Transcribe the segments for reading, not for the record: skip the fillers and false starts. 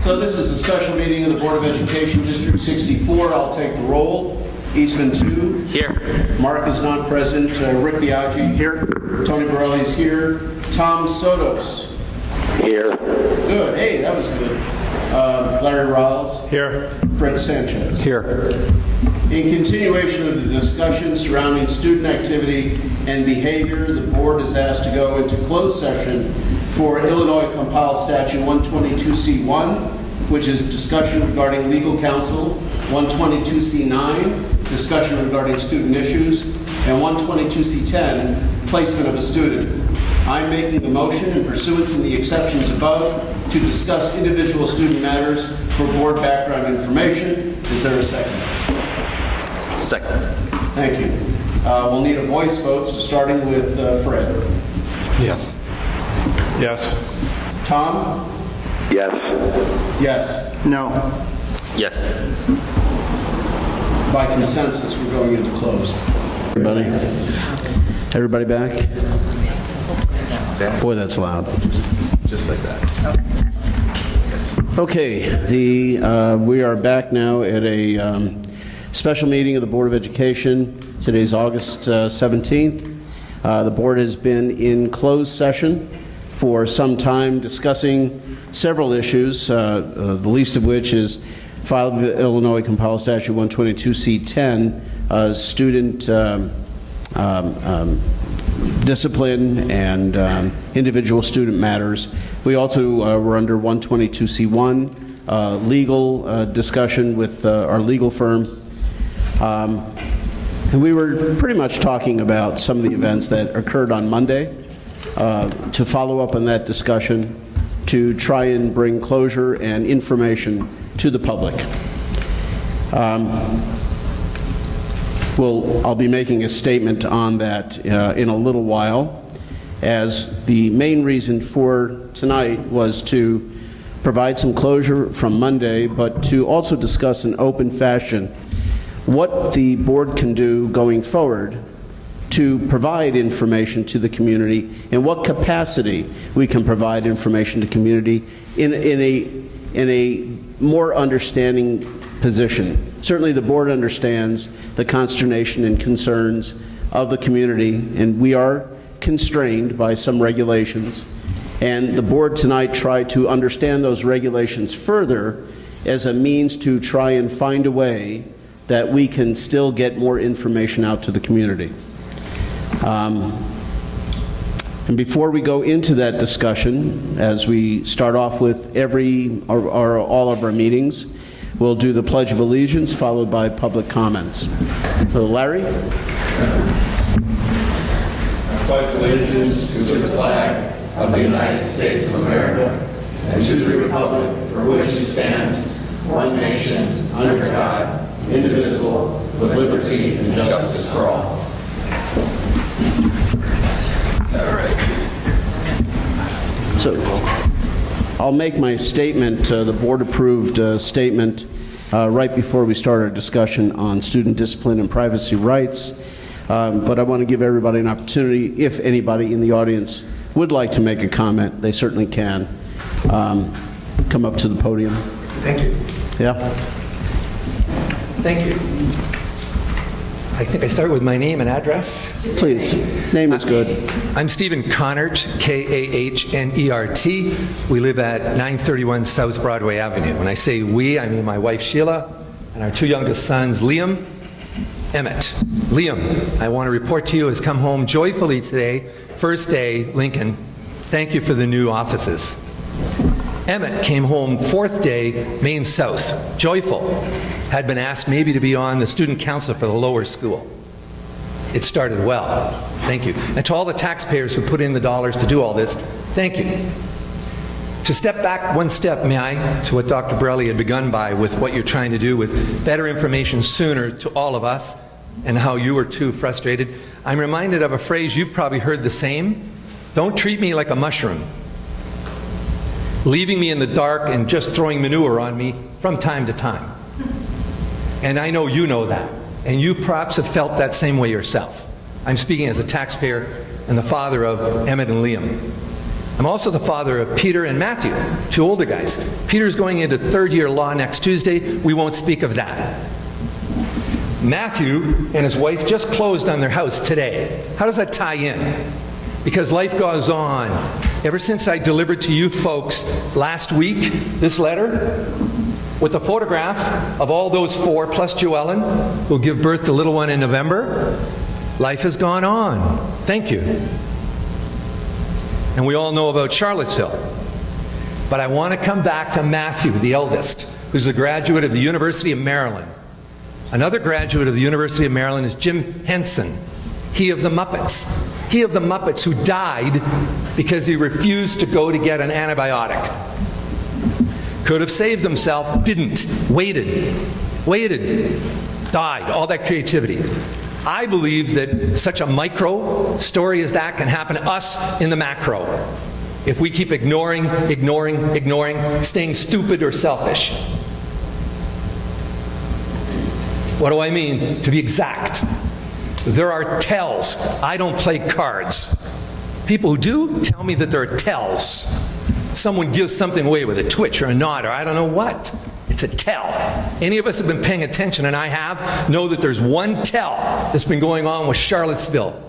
So this is a special meeting of the Board of Education, District 64. I'll take the roll. Eastman 2. Here. Mark is not present. Rick Biaggi. Here. Tony Borelli is here. Tom Sotos. Here. Good. Hey, that was good. Larry Riles. Here. Brett Sanchez. Here. In continuation of the discussion surrounding student activity and behavior, the board is asked to go into closed session for Illinois Compiled Statute 122C1, which is discussion regarding legal counsel, 122C9, discussion regarding student issues, and 122C10, placement of a student. I'm making the motion and pursuant to the exceptions above to discuss individual student matters for board background information. Is there a second? Second. Thank you. We'll need a voice vote, so starting with Fred. Yes. Yes. Tom? Yes. Yes. No. Yes. By consensus, we're going into closed. Everybody back? Boy, that's loud. Just like that. Okay, we are back now at a special meeting of the Board of Education. Today's August 17th. The board has been in closed session for some time discussing several issues, the least of which is filed with Illinois Compiled Statute 122C10, student discipline and individual student matters. We also were under 122C1, legal discussion with our legal firm. And we were pretty much talking about some of the events that occurred on Monday to follow up on that discussion, to try and bring closure and information to the public. I'll be making a statement on that in a little while, as the main reason for tonight was to provide some closure from Monday, but to also discuss in open fashion what the board can do going forward to provide information to the community, in what capacity we can provide information to community in a more understanding position. Certainly the board understands the consternation and concerns of the community, and we are constrained by some regulations. And the board tonight tried to understand those regulations further as a means to try and find a way that we can still get more information out to the community. And before we go into that discussion, as we start off with all of our meetings, we'll do the Pledge of Allegiance, followed by public comments. So Larry? I pledge allegiance to the flag of the United States of America and to the republic for which it stands, one nation, under God, indivisible, with liberty and justice for all. So I'll make my statement, the board-approved statement, right before we start our discussion on student discipline and privacy rights. But I want to give everybody an opportunity, if anybody in the audience would like to make a comment, they certainly can. Come up to the podium. Thank you. Yeah? Thank you. I think I start with my name and address. Please. Name is good. I'm Stephen Connert, K-A-H-N-E-R-T. We live at 931 South Broadway Avenue. When I say we, I mean my wife Sheila and our two youngest sons, Liam, Emmett. Liam, I want to report to you, has come home joyfully today. First day, Lincoln. Thank you for the new offices. Emmett came home fourth day, Main South, joyful. Had been asked maybe to be on the student council for the lower school. It started well. Thank you. And to all the taxpayers who put in the dollars to do all this, thank you. To step back one step, may I, to what Dr. Borelli had begun by with what you're trying to do with better information sooner to all of us and how you were too frustrated. I'm reminded of a phrase you've probably heard the same. Don't treat me like a mushroom. Leaving me in the dark and just throwing manure on me from time to time. And I know you know that. And you perhaps have felt that same way yourself. I'm speaking as a taxpayer and the father of Emmett and Liam. I'm also the father of Peter and Matthew, 2 older guys. Peter's going into 3rd year law next Tuesday. We won't speak of that. Matthew and his wife just closed on their house today. How does that tie in? Because life goes on. Ever since I delivered to you folks last week this letter with a photograph of all those 4 plus Joellen who'll give birth to little one in November, life has gone on. Thank you. And we all know about Charlottesville. But I want to come back to Matthew, the eldest, who's a graduate of the University of Maryland. Another graduate of the University of Maryland is Jim Henson, he of the Muppets. He of the Muppets who died because he refused to go to get an antibiotic. Could have saved himself, didn't. Waited, died. All that creativity. I believe that such a micro story as that can happen to us in the macro if we keep ignoring, staying stupid or selfish. What do I mean? To be exact, there are tells. I don't play cards. People who do tell me that there are tells. Someone gives something away with a twitch or a nod or I don't know what. It's a tell. Any of us have been paying attention, and I have, know that there's one tell that's been going on with Charlottesville.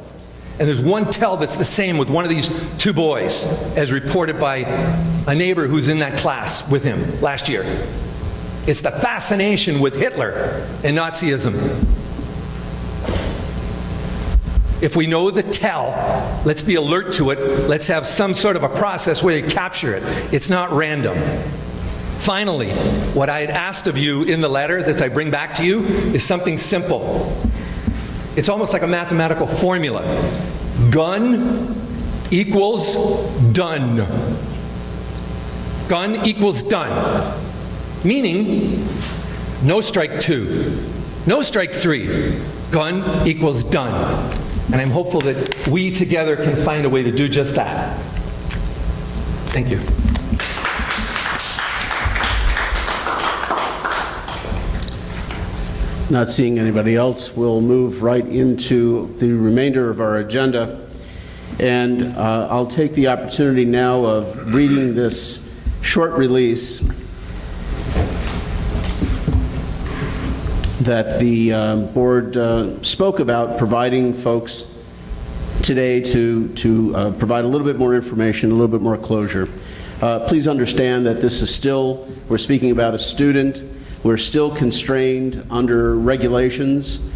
And there's one tell that's the same with one of these 2 boys, as reported by a neighbor who's in that class with him last year. It's the fascination with Hitler and Nazism. If we know the tell, let's be alert to it. Let's have some sort of a process where you capture it. It's not random. Finally, what I had asked of you in the letter that I bring back to you is something simple. It's almost like a mathematical formula. Gun equals done. Gun equals done. Meaning, no strike 2, no strike 3. Gun equals done. And I'm hopeful that we together can find a way to do just that. Thank you. Not seeing anybody else, we'll move right into the remainder of our agenda. And I'll take the opportunity now of reading this short release that the board spoke about providing folks today to provide a little bit more information, a little bit more closure. Please understand that this is still, we're speaking about a student. We're still constrained under regulations.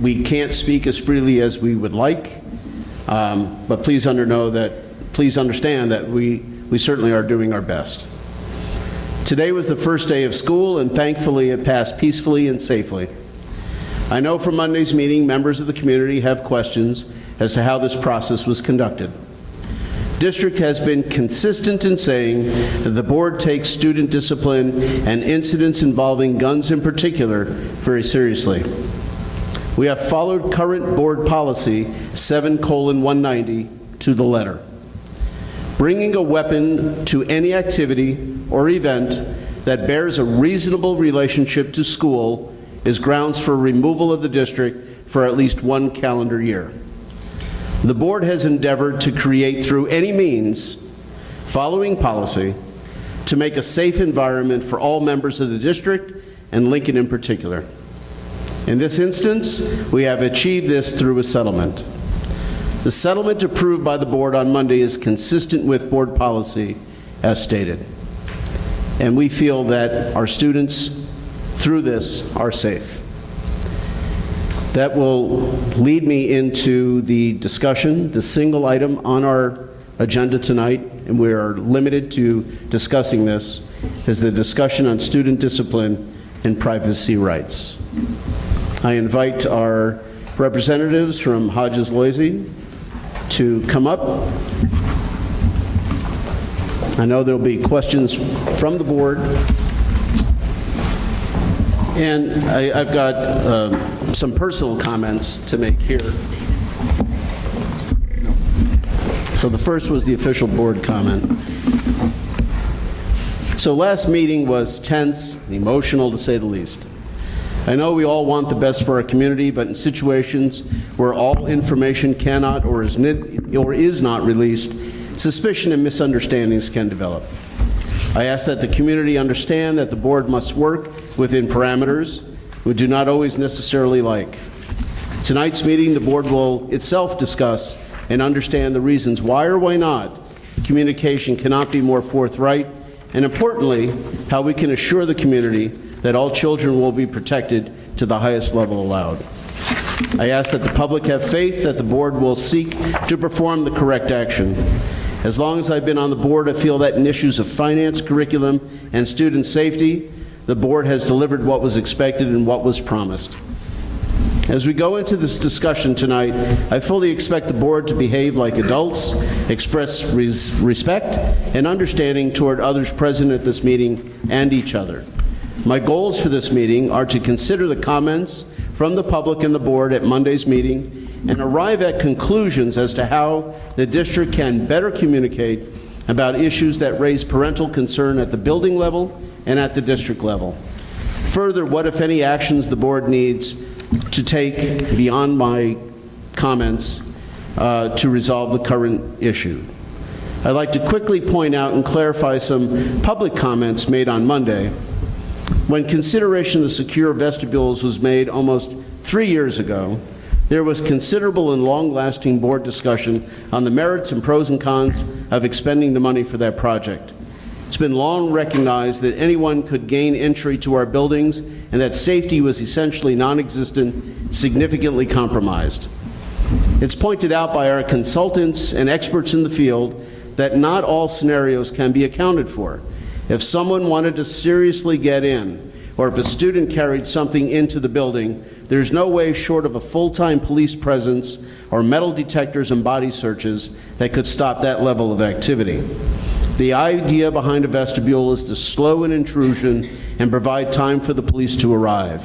We can't speak as freely as we would like, but please understand that we certainly are doing our best. Today was the first day of school, and thankfully it passed peacefully and safely. I know from Monday's meeting, members of the community have questions as to how this process was conducted. District has been consistent in saying that the board takes student discipline and incidents involving guns in particular very seriously. We have followed current board policy 7:190 to the letter. Bringing a weapon to any activity or event that bears a reasonable relationship to school is grounds for removal of the district for at least 1 calendar year. The board has endeavored to create through any means, following policy, to make a safe environment for all members of the district and Lincoln in particular. In this instance, we have achieved this through a settlement. The settlement approved by the board on Monday is consistent with board policy as stated. And we feel that our students through this are safe. That will lead me into the discussion. The single item on our agenda tonight, and we are limited to discussing this, is the discussion on student discipline and privacy rights. I invite our representatives from Hodges-Loisy to come up. I know there'll be questions from the board. And I've got some personal comments to make here. So the first was the official board comment. So last meeting was tense, emotional to say the least. I know we all want the best for our community, but in situations where all information cannot or is not released, suspicion and misunderstandings can develop. I ask that the community understand that the board must work within parameters we do not always necessarily like. Tonight's meeting, the board will itself discuss and understand the reasons why or why not communication cannot be more forthright, and importantly, how we can assure the community that all children will be protected to the highest level allowed. I ask that the public have faith that the board will seek to perform the correct action. As long as I've been on the board, I feel that in issues of finance, curriculum, and student safety, the board has delivered what was expected and what was promised. As we go into this discussion tonight, I fully expect the board to behave like adults, express respect and understanding toward others present at this meeting and each other. My goals for this meeting are to consider the comments from the public and the board at Monday's meeting and arrive at conclusions as to how the district can better communicate about issues that raise parental concern at the building level and at the district level. Further, what, if any, actions the board needs to take beyond my comments to resolve the current issue. I'd like to quickly point out and clarify some public comments made on Monday. When consideration of secure vestibules was made almost 3 years ago, there was considerable and long-lasting board discussion on the merits and pros and cons of expending the money for that project. It's been long recognized that anyone could gain entry to our buildings and that safety was essentially non-existent, significantly compromised. It's pointed out by our consultants and experts in the field that not all scenarios can be accounted for. If someone wanted to seriously get in, or if a student carried something into the building, there's no way short of a full-time police presence or metal detectors and body searches that could stop that level of activity. The idea behind a vestibule is to slow an intrusion and provide time for the police to arrive.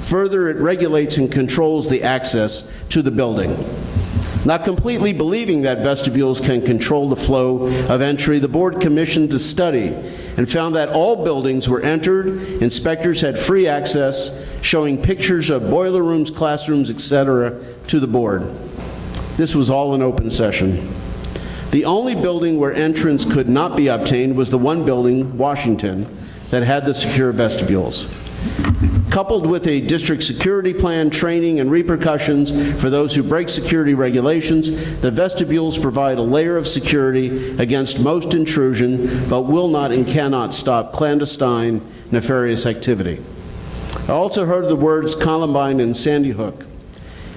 Further, it regulates and controls the access to the building. Not completely believing that vestibules can control the flow of entry, the board commissioned a study and found that all buildings were entered, inspectors had free access, showing pictures of boiler rooms, classrooms, etc. to the board. This was all in open session. The only building where entrance could not be obtained was the one building, Washington, that had the secure vestibules. Coupled with a district security plan, training, and repercussions for those who break security regulations, the vestibules provide a layer of security against most intrusion, but will not and cannot stop clandestine, nefarious activity. I also heard the words Columbine and Sandy Hook.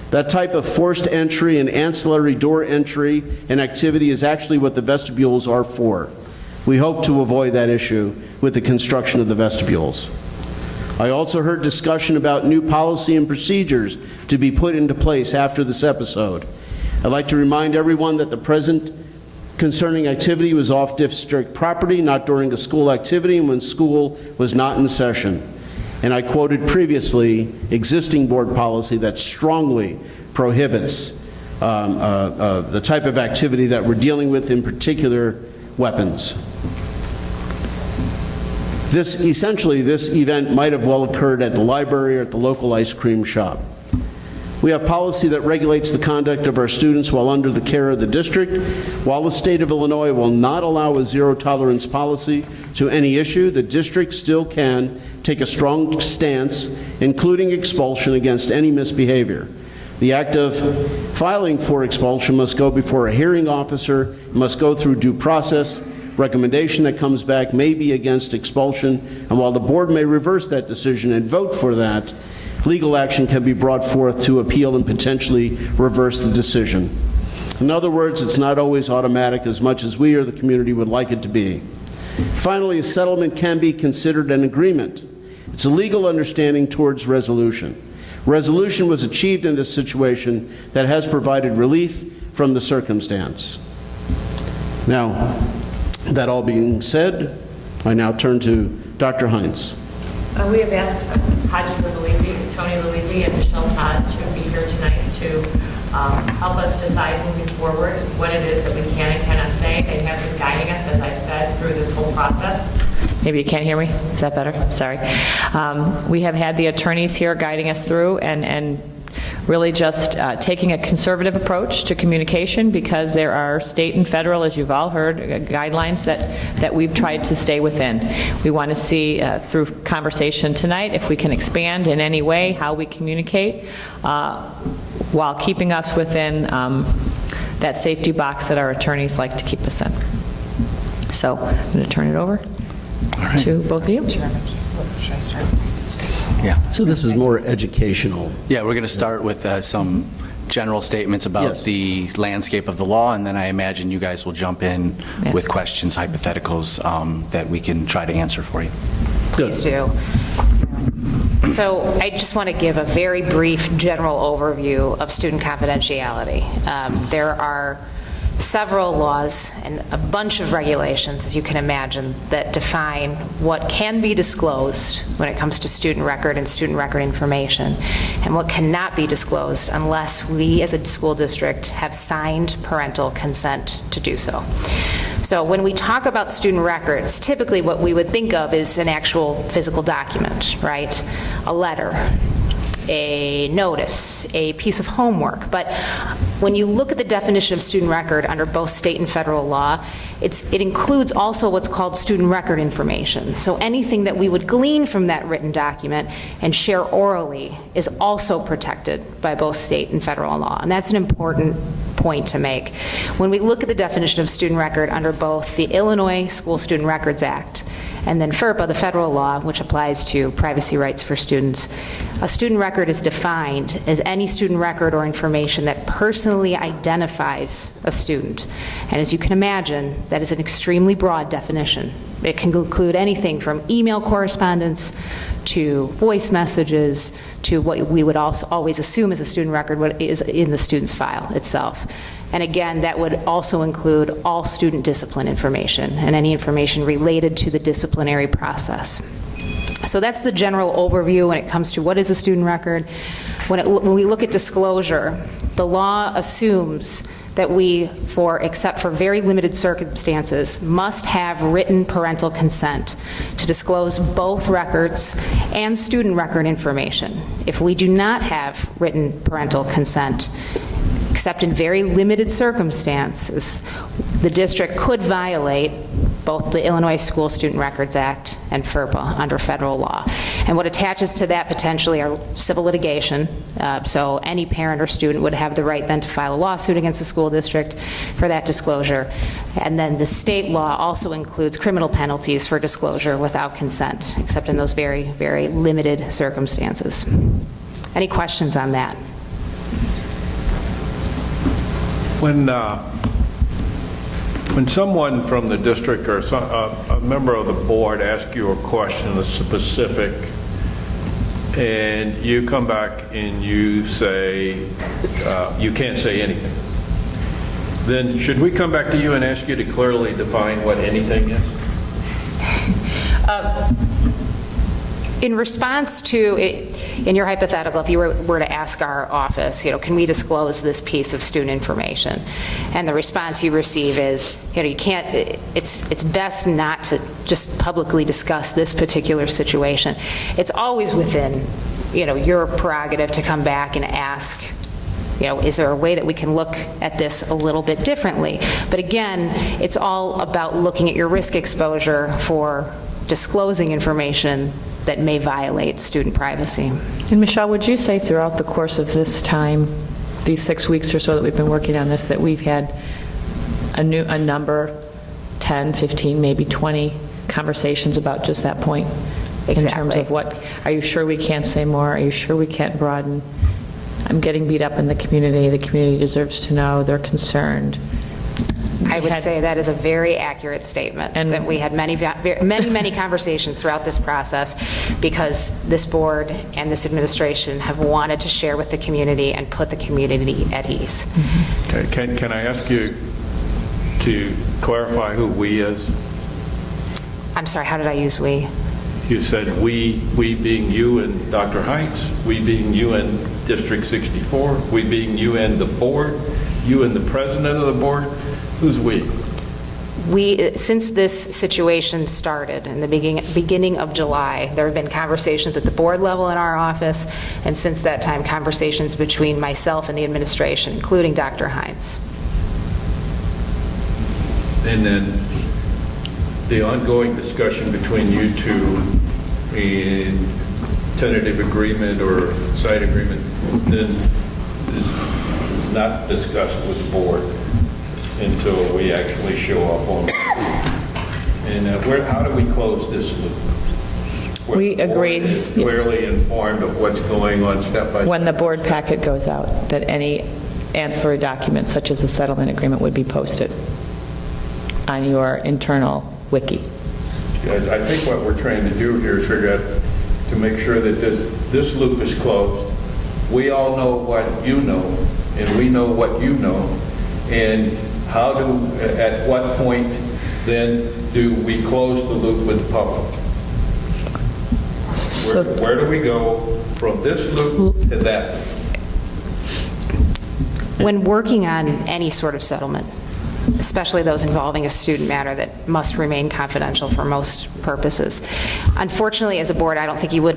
That type of forced entry and ancillary door entry and activity is actually what the vestibules are for. We hope to avoid that issue with the construction of the vestibules. I also heard discussion about new policy and procedures to be put into place after this episode. I'd like to remind everyone that the present concerning activity was off district property, not during a school activity, and when school was not in session. And I quoted previously existing board policy that strongly prohibits the type of activity that we're dealing with, in particular weapons. This event might have well occurred at the library or at the local ice cream shop. We have policy that regulates the conduct of our students while under the care of the district. While the state of Illinois will not allow a zero-tolerance policy to any issue, the district still can take a strong stance, including expulsion against any misbehavior. The act of filing for expulsion must go before a hearing officer, must go through due process. Recommendation that comes back may be against expulsion, and while the board may reverse that decision and vote for that, legal action can be brought forth to appeal and potentially reverse the decision. In other words, it's not always automatic as much as we or the community would like it to be. Finally, a settlement can be considered an agreement. It's a legal understanding towards resolution. Resolution was achieved in this situation that has provided relief from the circumstance. Now, that all being said, I now turn to Dr. Hines. We have asked Haji Louisi, Tony Louisi, and Michelle Todd to be here tonight to help us decide moving forward what it is that we can and cannot say. They have been guiding us, as I said, through this whole process. Maybe you can't hear me? Is that better? Sorry. We have had the attorneys here guiding us through, and really just taking a conservative approach to communication, because there are state and federal, as you've all heard, guidelines that we've tried to stay within. We want to see through conversation tonight if we can expand in any way how we communicate while keeping us within that safety box that our attorneys like to keep us in. So I'm going to turn it over to both of you. Should I start? Yeah. So this is more educational. Yeah, we're going to start with some general statements about Yes. the landscape of the law, and then I imagine you guys will jump in Yes. with questions, hypotheticals that we can try to answer for you. Good. Please do. So I just want to give a very brief general overview of student confidentiality. There are several laws and a bunch of regulations, as you can imagine, that define what can be disclosed when it comes to student record and student record information, and what cannot be disclosed unless we as a school district have signed parental consent to do so. So when we talk about student records, typically what we would think of is an actual physical document, right? A letter, a notice, a piece of homework. But when you look at the definition of student record under both state and federal law, it includes also what's called student record information. So anything that we would glean from that written document and share orally is also protected by both state and federal law. And that's an important point to make. When we look at the definition of student record under both the Illinois School Student Records Act and then FERPA, the federal law, which applies to privacy rights for students, a student record is defined as any student record or information that personally identifies a student. And as you can imagine, that is an extremely broad definition. It can include anything from email correspondence to voice messages to what we would also always assume is a student record, what is in the student's file itself. And again, that would also include all student discipline information and any information related to the disciplinary process. So that's the general overview when it comes to what is a student record. When we look at disclosure, the law assumes that we, except for very limited circumstances, must have written parental consent to disclose both records and student record information. If we do not have written parental consent, except in very limited circumstances, the district could violate both the Illinois School Student Records Act and FERPA under federal law. And what attaches to that potentially are civil litigation. So any parent or student would have the right then to file a lawsuit against the school district for that disclosure. And then the state law also includes criminal penalties for disclosure without consent, except in those very, very limited circumstances. Any questions on that? When someone from the district or a member of the board asks you a question that's specific, and you come back and you say, you can't say anything, then should we come back to you and ask you to clearly define what anything is? In response to, in your hypothetical, if you were to ask our office, can we disclose this piece of student information? And the response you receive is, you can't, it's best not to just publicly discuss this particular situation. It's always within, your prerogative to come back and ask, is there a way that we can look at this a little bit differently? But again, it's all about looking at your risk exposure for disclosing information that may violate student privacy. And Michelle, would you say throughout the course of this time, these 6 weeks or so that we've been working on this, that we've had a number, 10, 15, maybe 20 conversations about just that point? In terms of what, are you sure we can't say more? Are you sure we can't broaden? I'm getting beat up in the community deserves to know, they're concerned. I would say that is a very accurate statement, and that we had many conversations throughout this process, because this board and this administration have wanted to share with the community and put the community at ease. Okay, can I ask you to clarify who "we" is? I'm sorry, how did I use "we"? You said we being you and Dr. Heights, we being you and District 64, we being you and the board, you and the president of the board. Who's we? Since this situation started in the beginning of July, there have been conversations at the board level in our office, and since that time, conversations between myself and the administration, including Dr. Hines. And then the ongoing discussion between you two in tentative agreement or side agreement then is not discussed with the board until we actually show up on it. And how do we close this loop? Where We the board agreed. is clearly informed of what's going on step by step. When the board packet goes out, that any ancillary documents, such as a settlement agreement, would be posted on your internal wiki. Guys, I think what we're trying to do here is figure out to make sure that this loop is closed. We all know what you know, and we know what you know, and at what point then do we close the loop with the public? Where do we go from this loop to that loop? When working on any sort of settlement, especially those involving a student matter that must remain confidential for most purposes. Unfortunately, as a board, I don't think you would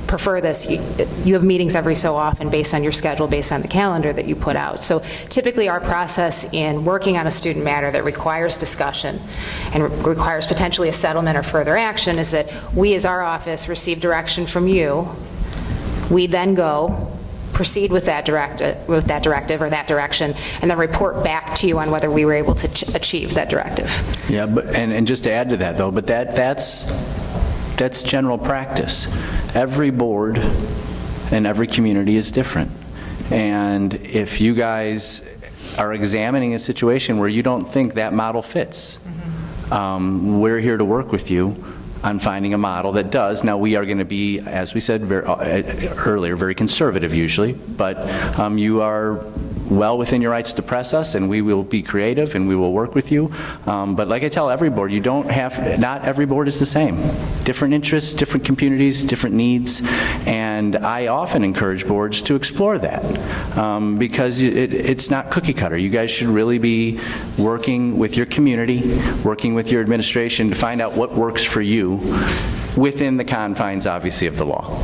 prefer this. You have meetings every so often based on your schedule, based on the calendar that you put out. So typically our process in working on a student matter that requires discussion and requires potentially a settlement or further action is that we as our office receive direction from you. We then go proceed with that directive or that direction, and then report back to you on whether we were able to achieve that directive. Yeah, but and just to add to that though, but that's general practice. Every board and every community is different. And if you guys are examining a situation where you don't think that model fits, we're here to work with you on finding a model that does. Now, we are going to be, as we said earlier, very conservative usually, but you are well within your rights to press us, and we will be creative and we will work with you. But like I tell every board, not every board is the same. Different interests, different communities, different needs, and I often encourage boards to explore that because it's not cookie cutter. You guys should really be working with your community, working with your administration to find out what works for you within the confines, obviously, of the law.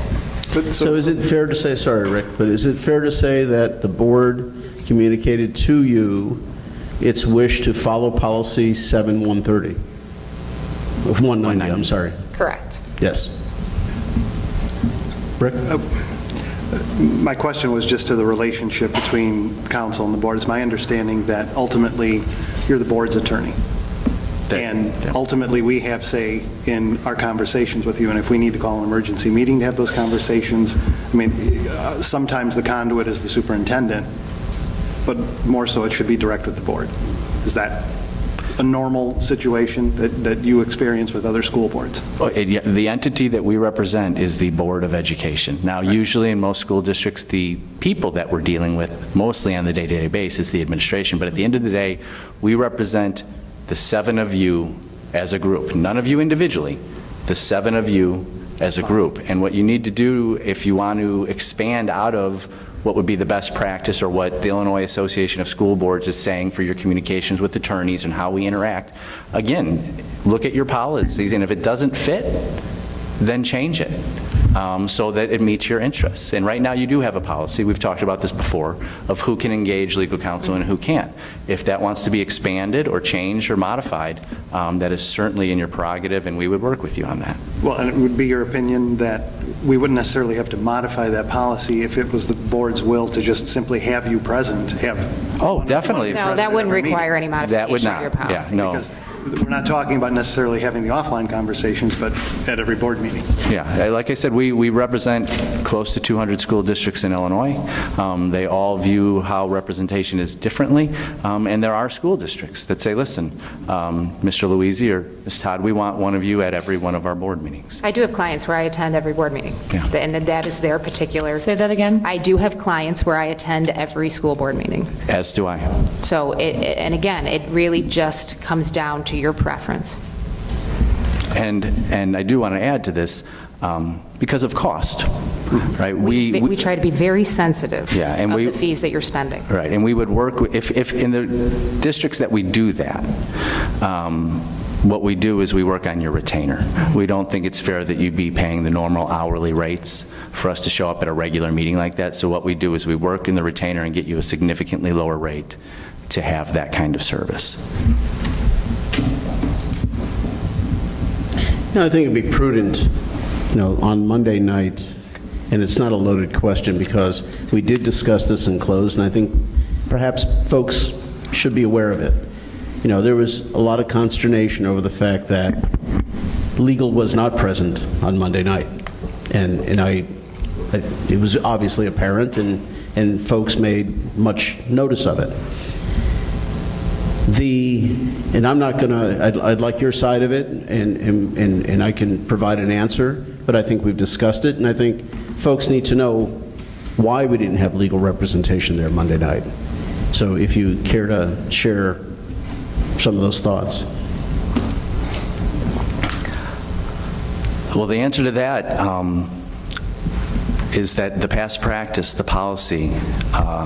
So is it fair to say, sorry, Rick, but is it fair to say that the board communicated to you its wish to follow policy 7130? 190, I'm sorry. Correct. Yes. Rick? My question was just to the relationship between council and the board. It's my understanding that ultimately you're the board's attorney. And ultimately, we have say in our conversations with you, and if we need to call an emergency meeting to have those conversations, I mean, sometimes the conduit is the superintendent, but more so it should be direct with the board. Is that a normal situation that you experience with other school boards? The entity that we represent is the Board of Education. Now, usually in most school districts, the people that we're dealing with, mostly on the day-to-day basis, is the administration. But at the end of the day, we represent the 7 of you as a group. None of you individually, the 7 of you as a group. And what you need to do if you want to expand out of what would be the best practice or what the Illinois Association of School Boards is saying for your communications with attorneys and how we interact, again, look at your policies, and if it doesn't fit, then change it so that it meets your interests. And right now you do have a policy, we've talked about this before, of who can engage legal counsel and who can't. If that wants to be expanded or changed or modified, that is certainly in your prerogative, and we would work with you on that. Well, and it would be your opinion that we wouldn't necessarily have to modify that policy if it was the board's will to just simply have you present, Oh, definitely. No, that wouldn't require any That would modification not. of your policy. Yeah, no. Because we're not talking about necessarily having the offline conversations, but at every board meeting. Yeah, like I said, we represent close to 200 school districts in Illinois. They all view how representation is differently, and there are school districts that say, listen, Mr. Louisi or Ms. Todd, we want one of you at every one of our board meetings. I do have clients where I attend every board meeting, Yeah. and that is their particular... Say that again? I do have clients where I attend every school board meeting. As do I. So, and again, it really just comes down to your preference. And I do want to add to this, because of cost, right? We try to be very sensitive Yeah, and of we- the fees that you're spending. Right, and we would work, if in the districts that we do that, what we do is we work on your retainer. We don't think it's fair that you'd be paying the normal hourly rates for us to show up at a regular meeting like that. So what we do is we work in the retainer and get you a significantly lower rate to have that kind of service. I think it'd be prudent, on Monday night, and it's not a loaded question because we did discuss this in closed, and I think perhaps folks should be aware of it. There was a lot of consternation over the fact that legal was not present on Monday night, and it was obviously apparent, and folks made much notice of it. And I'm not going to, I'd like your side of it, and I can provide an answer, but I think we've discussed it, and I think folks need to know why we didn't have legal representation there Monday night. So if you care to share some of those thoughts. Well, the answer to that is that the past practice, the policy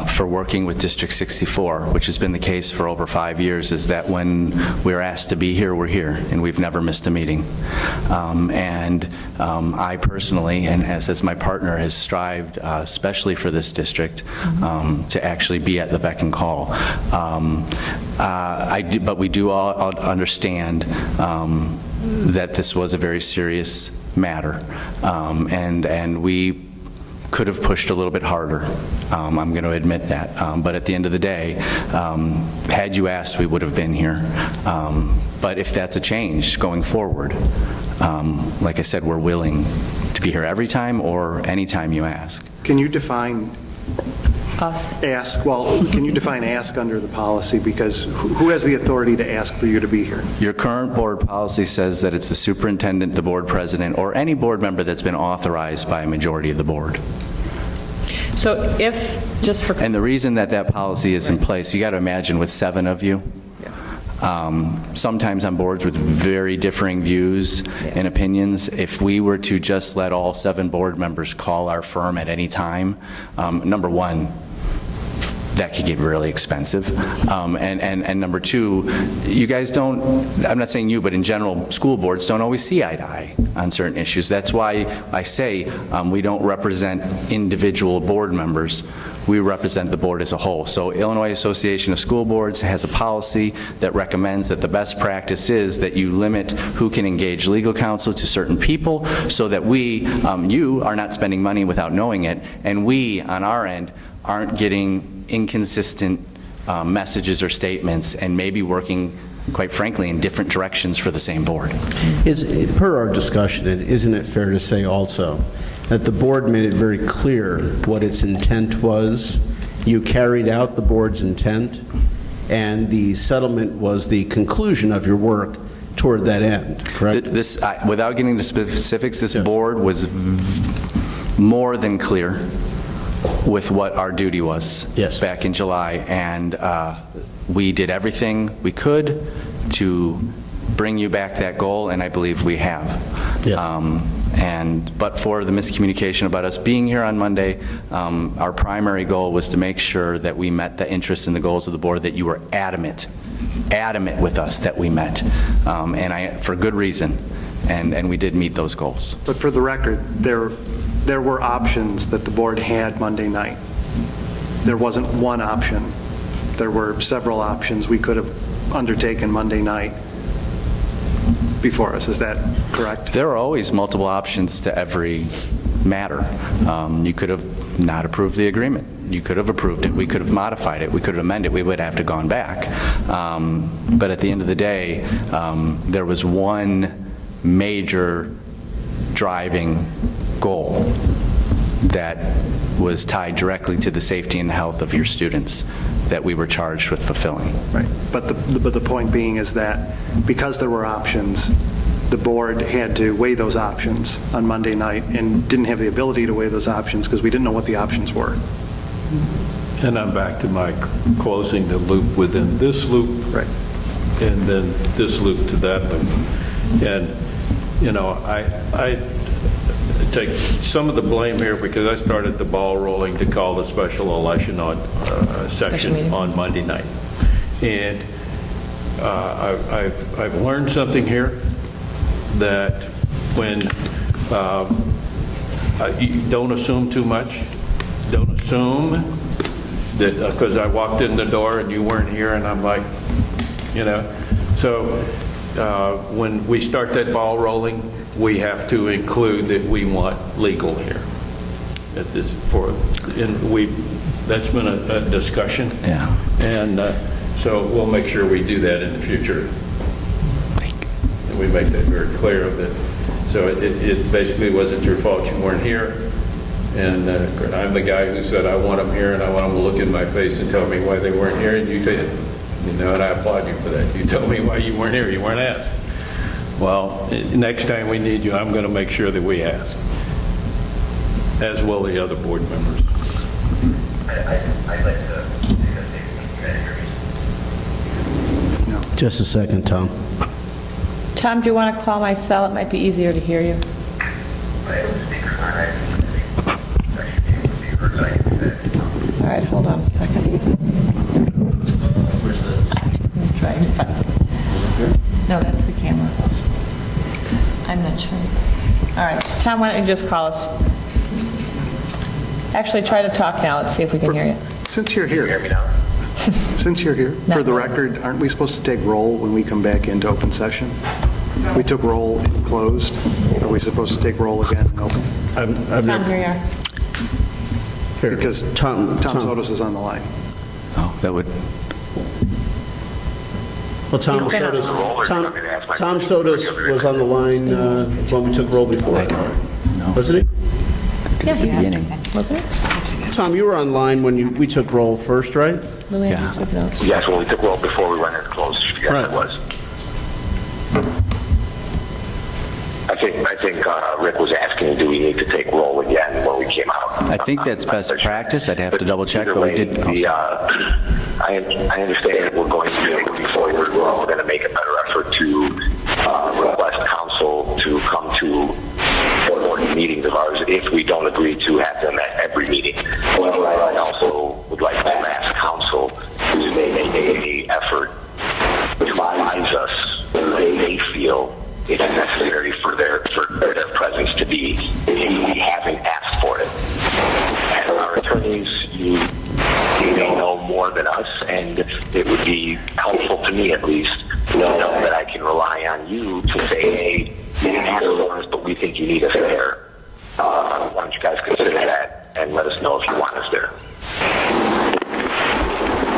for working with District 64, which has been the case for over 5 years, is that when we're asked to be here, we're here, and we've never missed a meeting. I personally, and as my partner, has strived, especially for this district, to actually be at the beck and call. But we do all understand that this was a very serious matter, and we could have pushed a little bit harder. I'm going to admit that. But at the end of the day, had you asked, we would have been here. But if that's a change going forward, like I said, we're willing to be here every time or any time you ask. Can you define Us? ask? Well, can you define ask under the policy? Because who has the authority to ask for you to be here? Your current board policy says that it's the superintendent, the board president, or any board member that's been authorized by a majority of the board. So if, just for, And the reason that that policy is in place, you got to imagine with 7 of you, sometimes on boards with very differing views and opinions, if we were to just let all 7 board members call our firm at any time, number one, that could get really expensive. And number 2, you guys don't, I'm not saying you, but in general, school boards don't always see eye to eye on certain issues. That's why I say we don't represent individual board members. We represent the board as a whole. So Illinois Association of School Boards has a policy that recommends that the best practice is that you limit who can engage legal counsel to certain people so that you are not spending money without knowing it, and we, on our end, aren't getting inconsistent messages or statements and maybe working, quite frankly, in different directions for the same board. Per our discussion, isn't it fair to say also that the board made it very clear what its intent was? You carried out the board's intent, and the settlement was the conclusion of your work toward that end, correct? Without getting into specifics, this board was more than clear with what our duty was back in July, and we did everything we could to bring you back that goal, and I believe we have. Yes. But for the miscommunication about us being here on Monday, our primary goal was to make sure that we met the interests and the goals of the board that you were adamant with us that we met, for good reason, and we did meet those goals. But for the record, there were options that the board had Monday night. There wasn't one option. There were several options we could have undertaken Monday night before us. Is that correct? There are always multiple options to every matter. You could have not approved the agreement. You could have approved it. We could have modified it. We could have amended it. We would have to gone back. But at the end of the day, there was one major driving goal that was tied directly to the safety and health of your students that we were charged with fulfilling. Right. But the point being is that because there were options, the board had to weigh those options on Monday night and didn't have the ability to weigh those options because we didn't know what the options were. And I'm back to my closing the loop within this loop. Right. And then this loop to that loop. And I take some of the blame here because I started the ball rolling to call the special election session on Monday night. And I've learned something here, that when you don't assume too much. Don't assume that because I walked in the door and you weren't here, and I'm like, So when we start that ball rolling, we have to include that we want legal here. That's been a discussion. Yeah. And so we'll make sure we do that in the future. And we make that very clear of it. So it basically wasn't your fault you weren't here. And I'm the guy who said, I want them here, and I want them to look in my face and tell me why they weren't here, and you did. And I applaud you for that. You tell me why you weren't here. You weren't asked. Well, next time we need you, I'm going to make sure that we ask, as will the other board members. I'd like to take a statement. Just a second, Tom. Tom, do you want to call my cell? It might be easier to hear you. I have the speaker on. I should be able to be heard. I can do that. All right, hold on a second. Where's the... Try and find it. No, that's the camera. I'm not sure. All right, Tom, why don't you just call us? Actually, try to talk now. Let's see if we can hear you. Since you're Can you hear here, me now? since you're here, for the record, aren't we supposed to take roll when we come back into open session? We took roll in closed. Are we supposed to take roll again in open? I've Tom, here you are. Because Tom Sotos is on the line. Oh, that would, Well, Tom Sotos was on the line when we took roll before, wasn't he? Yeah, he has. beginning. Wasn't it? Tom, you were on line when we took roll first, right? Lillian, Yeah. you took notes. Yes, well, we took roll before we went into closed. Yes, Right. it was. I think Rick was asking, do we need to take roll again when we came out? I think that's best practice. I'd have to double check, Either but we way, did. I understand that we're going to do it before we're going to make a better effort to request council to come to board meetings of ours if we don't agree to have them at every meeting. Well, I also would like to ask council to make any effort to advise us whether they feel it's necessary for their presence to be if we haven't asked for it. And our attorneys, you may know more than us, and it would be helpful to me at least to know that I can rely on you to say, hey, you didn't ask for us, but we think you need us there. Why don't you guys consider that and let us know if you want us there.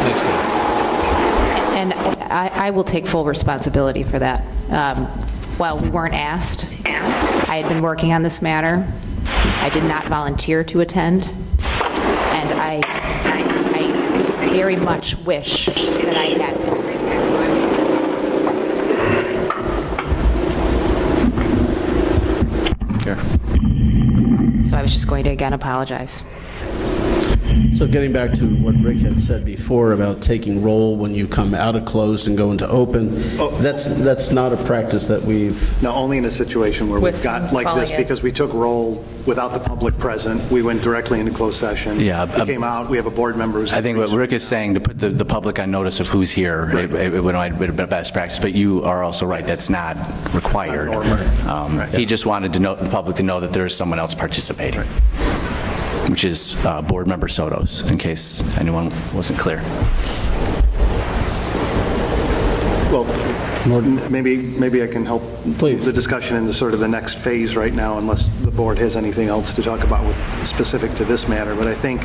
Excellent. And I will take full responsibility for that. While we weren't asked, I had been working on this matter. I did not volunteer to attend, and I very much wish that I had been. So I would take full responsibility. So I was just going to again apologize. So getting back to what Rick had said before about taking roll when you come out of closed and go into open, that's not a practice that we've... No, only in a situation where With we've got like calling this, it. because we took roll without the public present. We went directly into closed session. Yeah, We came out, we have a board member who's... I think what Rick is saying, to put the public on notice of who's here, it would have been best practice, but you are also right, that's not required. He just wanted the public to know that there is someone else participating, which is Board Member Sotos, in case anyone wasn't clear. Well, maybe I can help Please. the discussion in the sort of the next phase right now, unless the board has anything else to talk about with specific to this matter. But I think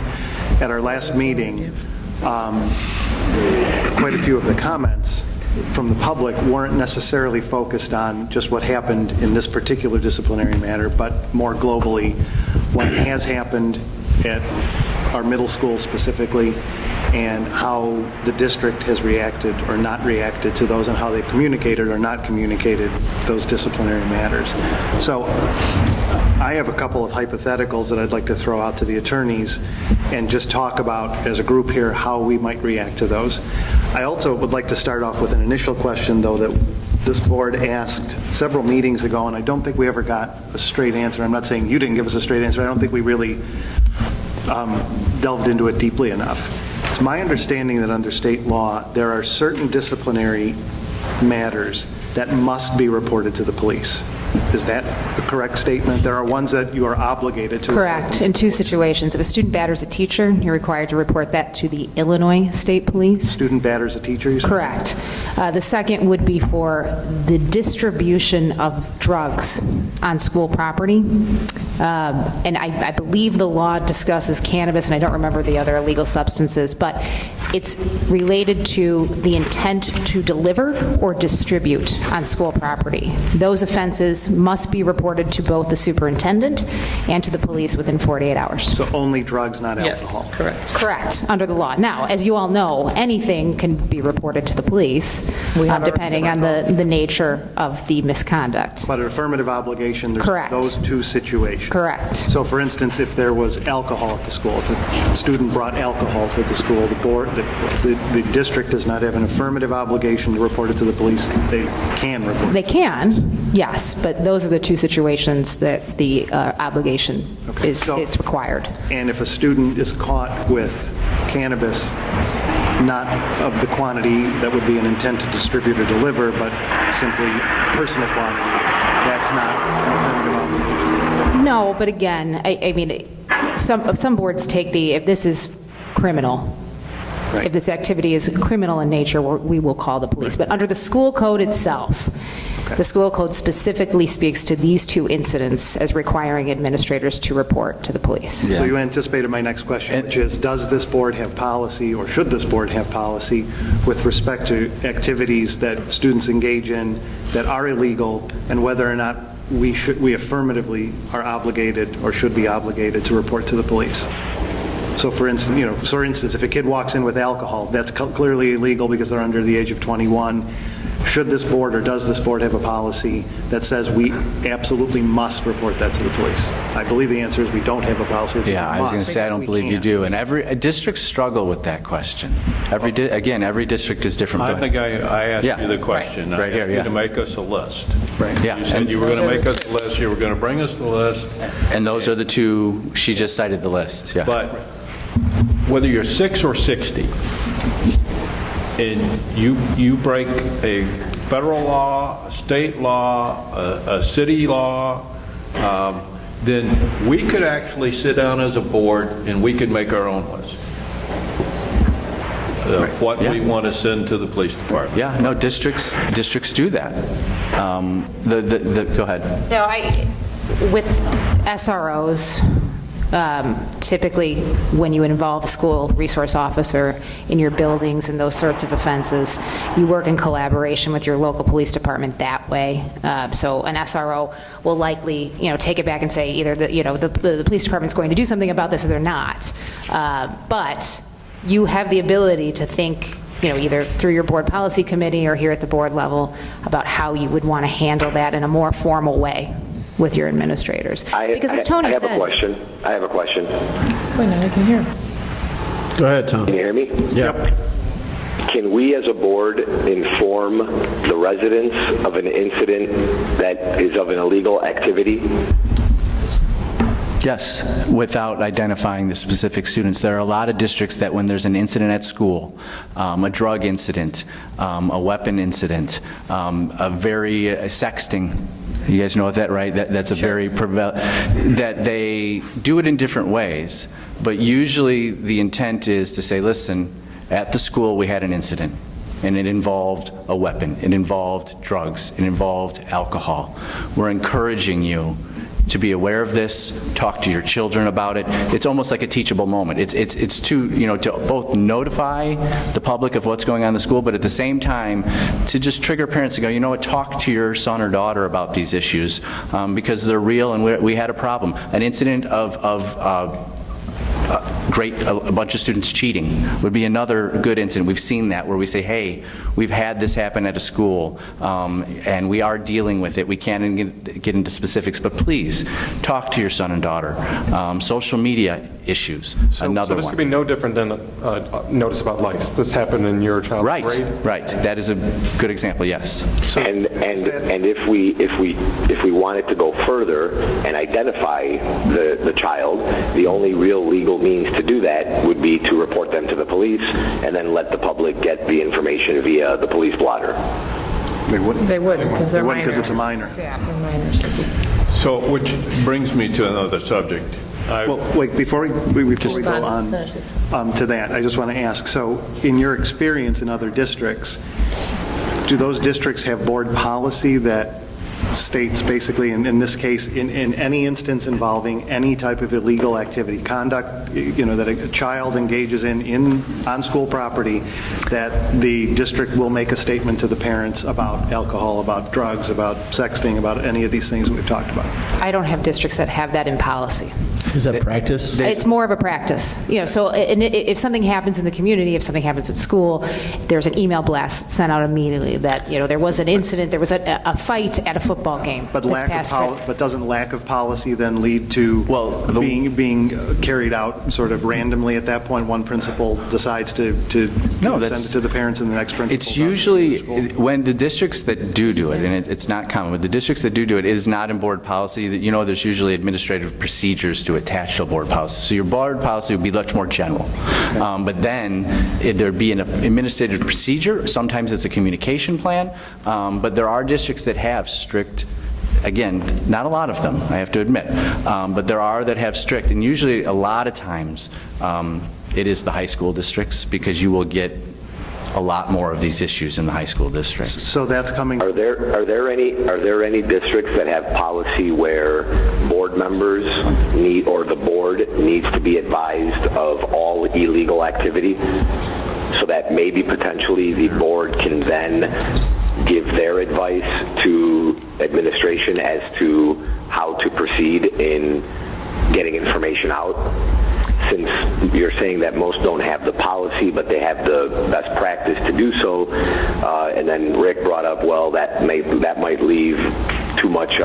at our last meeting, quite a few of the comments from the public weren't necessarily focused on just what happened in this particular disciplinary matter, but more globally, what has happened at our middle school specifically, and how the district has reacted or not reacted to those, and how they've communicated or not communicated those disciplinary matters. So I have a couple of hypotheticals that I'd like to throw out to the attorneys and just talk about as a group here how we might react to those. I also would like to start off with an initial question, though, that this board asked several meetings ago, and I don't think we ever got a straight answer. I'm not saying you didn't give us a straight answer. I don't think we really delved into it deeply enough. It's my understanding that under state law, there are certain disciplinary matters that must be reported to the police. Is that a correct statement? There are ones that you are obligated to report Correct, to in the two police. situations. If a student batters a teacher, you're required to report that to the Illinois State Police. Student batters a teacher, you said? Correct. The second would be for the distribution of drugs on school property. And I believe the law discusses cannabis, and I don't remember the other illegal substances, but it's related to the intent to deliver or distribute on school property. Those offenses must be reported to both the superintendent and to the police within 48 hours. So only drugs, not alcohol? Correct. Correct, under the law. Now, as you all know, anything can be reported to the police, We have our depending on the nature of the misconduct. But an affirmative obligation, there's Correct. those two situations. Correct. So for instance, if there was alcohol at the school, if a student brought alcohol to the school, the board, the district does not have an affirmative obligation to report it to the police. They can report it. They can, yes, but those are the two situations that the obligation Okay, is, so- it's required. And if a student is caught with cannabis, not of the quantity that would be an intent to distribute or deliver, but simply personal quantity, that's not an affirmative obligation. No, but again, I mean, some boards take if this is criminal, Right. if this activity is criminal in nature, we will call the police. But under the school code itself, the school code specifically speaks to these two incidents as requiring administrators to report to the police. Yeah. So you anticipated my next question, which is, does this board have policy, or should this board have policy, with respect to activities that students engage in that are illegal, and whether or not we affirmatively are obligated or should be obligated to report to the police? So for instance, if a kid walks in with alcohol, that's clearly illegal because they're under the age of 21. Should this board, or does this board have a policy that says we absolutely must report that to the police? I believe the answer is we don't have a policy that says Yeah, I was going to must. say, I don't We believe you can. do. And every districts struggle with that question. Every district is different. I Go think ahead. I asked Yeah. you the question. Right here, I asked you yeah. to make us a list. Right. Yeah, You said and- you were going to make us a list, you were going to bring us the list, And those are the two, she just cited the list, yeah. but whether you're 6 or 60, and you break a federal law, a state law, a city law, then we could actually sit down as a board and we could make our own list of what we Yeah. want to send to the police department. Yeah, no, districts do that. Go ahead. No, with SROs, typically, when you involve a school resource officer in your buildings and those sorts of offenses, you work in collaboration with your local police department that way. So an SRO will likely, take it back and say either the police department's going to do something about this or they're not. But you have the ability to think, either through your board policy committee or here at the board level, about how you would want to handle that in a more formal way with your administrators. Because as Tony said... I have a question. Wait, now I can hear. Go ahead, Tom. Can you hear me? Yeah. Can we as a board inform the residents of an incident that is of an illegal activity? Yes, without identifying the specific students. There are a lot of districts that when there's an incident at school, a drug incident, a weapon incident, a sexting, you guys know that, right? That's a very that they do it in different ways, but usually the intent is to say, listen, at the school we had an incident, and it involved a weapon, it involved drugs, it involved alcohol. We're encouraging you to be aware of this, talk to your children about it. It's almost like a teachable moment. It's to both notify the public of what's going on in the school, but at the same time, to just trigger parents to go, you know what, talk to your son or daughter about these issues, because they're real and we had a problem. An incident of a bunch of students cheating would be another good incident. We've seen that where we say, hey, we've had this happen at a school, and we are dealing with it. We can't get into specifics, but please talk to your son and daughter. Social media issues, another So this one. could be no different than a notice about lice. This happened in your child's Right, grade? right. That is a good example, yes. And if we wanted to go further and identify the child, the only real legal means to do that would be to report them to the police and then let the public get the information via the police blotter. They wouldn't. They would, because they're They minors. wouldn't because it's a minor. Yeah, they're minors. So, which brings me to another subject. Well, wait, before we go on Finish this. to that, I just want to ask, so in your experience in other districts, do those districts have board policy that states basically, in this case, in any instance involving any type of illegal activity, conduct, that a child engages on school property, that the district will make a statement to the parents about alcohol, about drugs, about sexting, about any of these things that we've talked about? I don't have districts that have that in policy. Is that practice? It's more of a practice. So if something happens in the community, if something happens at school, there's an email blast sent out immediately that, there was an incident, there was a fight at a football game. But doesn't lack of policy then lead to being carried out sort of randomly at that point? One principal decides to send it to the parents, and the next principal It's doesn't usually, to the school? when the districts that do it, and it's not common, but the districts that do it, it is not in board policy. There's usually administrative procedures to attach to a board policy. So your board policy would be much more general. But then there'd be an administrative procedure. Sometimes it's a communication plan. But there are districts that have strict, again, not a lot of them, I have to admit, but there are that have strict, and usually a lot of times it is the high school districts, because you will get a lot more of these issues in the high school districts. So that's coming. Are there any districts that have policy where board members need, or the board needs to be advised of all illegal activity, so that maybe potentially the board can then give their advice to administration as to how to proceed in getting information out? Since you're saying that most don't have the policy, but they have the best practice to do so, and then Rick brought up, well, that might leave too much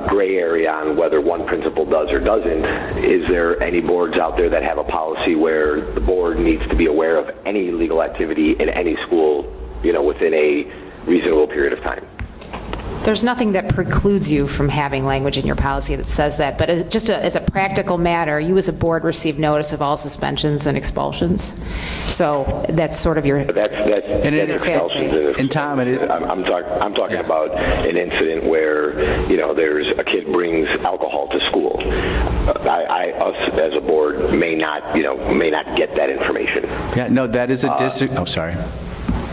gray area on whether one principal does or doesn't. Is there any boards out there that have a policy where the board needs to be aware of any legal activity in any school, within a reasonable period of time? There's nothing that precludes you from having language in your policy that says that, but as a practical matter, you as a board receive notice of all suspensions and expulsions. So that's sort of your... That's expulsions. And Tom, I'm talking about an incident where, there's a kid brings alcohol to school. Us as a board may not get that information. Yeah, no, that is a district, sorry.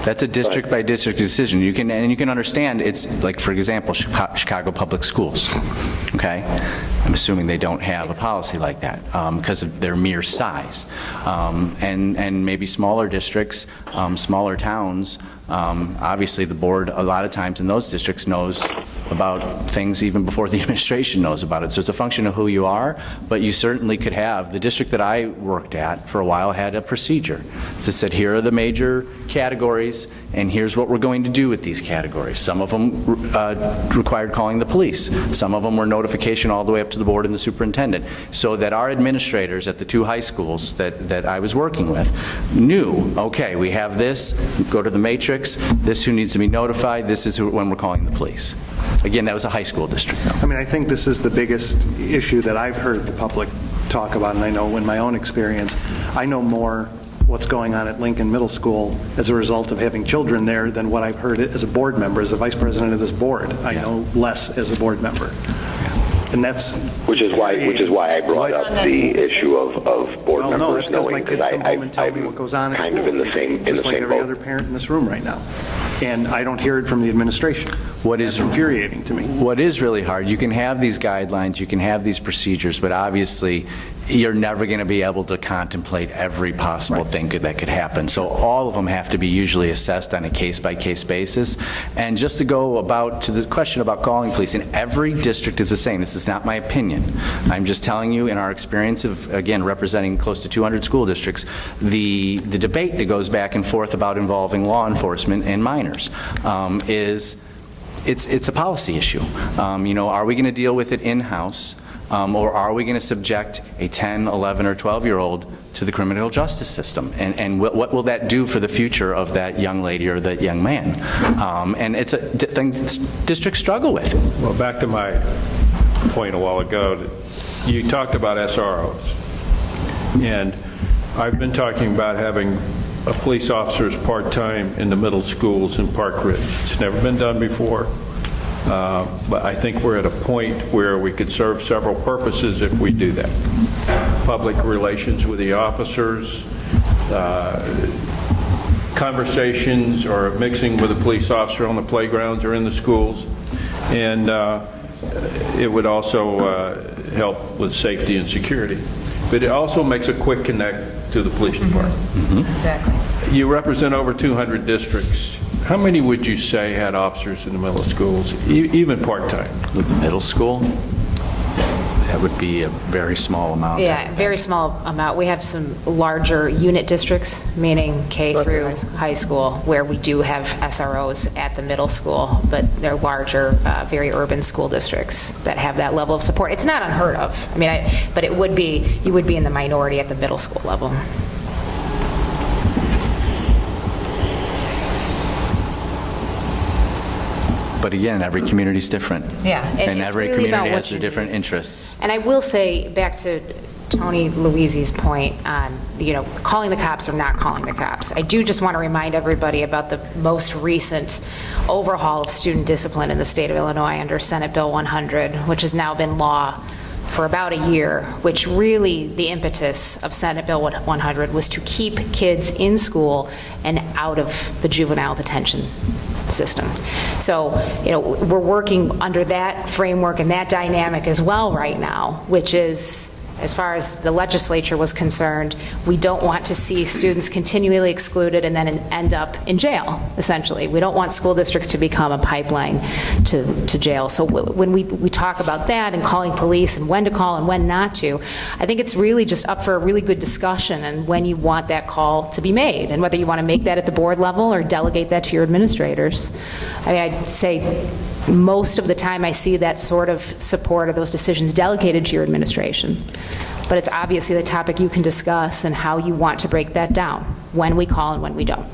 That's a district by district decision. You can understand, it's like, for example, Chicago Public Schools, okay? I'm assuming they don't have a policy like that because of their mere size. And maybe smaller districts, smaller towns, obviously the board a lot of times in those districts knows about things even before the administration knows about it. So it's a function of who you are, but you certainly could have, the district that I worked at for a while had a procedure that said, here are the major categories, and here's what we're going to do with these categories. Some of them required calling the police. Some of them were notification all the way up to the board and the superintendent, so that our administrators at the two high schools that I was working with knew, okay, we have this, go to the matrix, this who needs to be notified, this is when we're calling the police. Again, that was a high school district. I mean, I think this is the biggest issue that I've heard the public talk about, and I know in my own experience, I know more what's going on at Lincoln Middle School as a result of having children there than what I've heard as a board member, as a vice president of this board. I know less as a board member. And that's... Which is why I brought up the issue of board members no, that's because my knowing, kids come home and tell me what goes on at kind school. of in the same just like every boat. other parent in this room right now. And I don't hear it from the administration. What That's is infuriating to me. What is really hard, you can have these guidelines, you can have these procedures, but obviously, you're never going to be able to contemplate every possible thing that could happen. So all of them have to be usually assessed on a case-by-case basis. And just to go about to the question about calling police, and every district is the same. This is not my opinion. I'm just telling you, in our experience of, again, representing close to 200 school districts, the debate that goes back and forth about involving law enforcement and minors it's a policy issue. Are we going to deal with it in-house? Or are we going to subject a 10, 11, or 12-year-old to the criminal justice system? And what will that do for the future of that young lady or that young man? And it's a thing districts struggle with. Well, back to my point a while ago, you talked about SROs. And I've been talking about having police officers part-time in the middle schools in Park Ridge. It's never been done before. But I think we're at a point where we could serve several purposes if we do that. Public relations with the officers, conversations or mixing with a police officer on the playgrounds or in the schools. And it would also help with safety and security. But it also makes a quick connect to the police department. Exactly. You represent over 200 districts. How many would you say had officers in the middle schools, even part-time? With the middle school, that would be a very small amount. Yeah, very small amount. We have some larger unit districts, meaning K through high school, where we do have SROs at the middle school, but they're larger, very urban school districts that have that level of support. It's not unheard of. I mean, but it would be, you would be in the minority at the middle school level. But again, every community is different. Yeah. And it's every really about community what has their you different need. interests. And I will say, back to Tony Luizi's point on, calling the cops or not calling the cops, I do just want to remind everybody about the most recent overhaul of student discipline in the state of Illinois under Senate Bill 100, which has now been law for about a year, which really the impetus of Senate Bill 100 was to keep kids in school and out of the juvenile detention system. So, we're working under that framework and that dynamic as well right now, which is, as far as the legislature was concerned, we don't want to see students continually excluded and then end up in jail, essentially. We don't want school districts to become a pipeline to jail. So when we talk about that and calling police and when to call and when not to, I think it's really just up for a really good discussion and when you want that call to be made and whether you want to make that at the board level or delegate that to your administrators. I mean, I'd say most of the time I see that sort of support or those decisions delegated to your administration. But it's obviously the topic you can discuss and how you want to break that down, when we call and when we don't.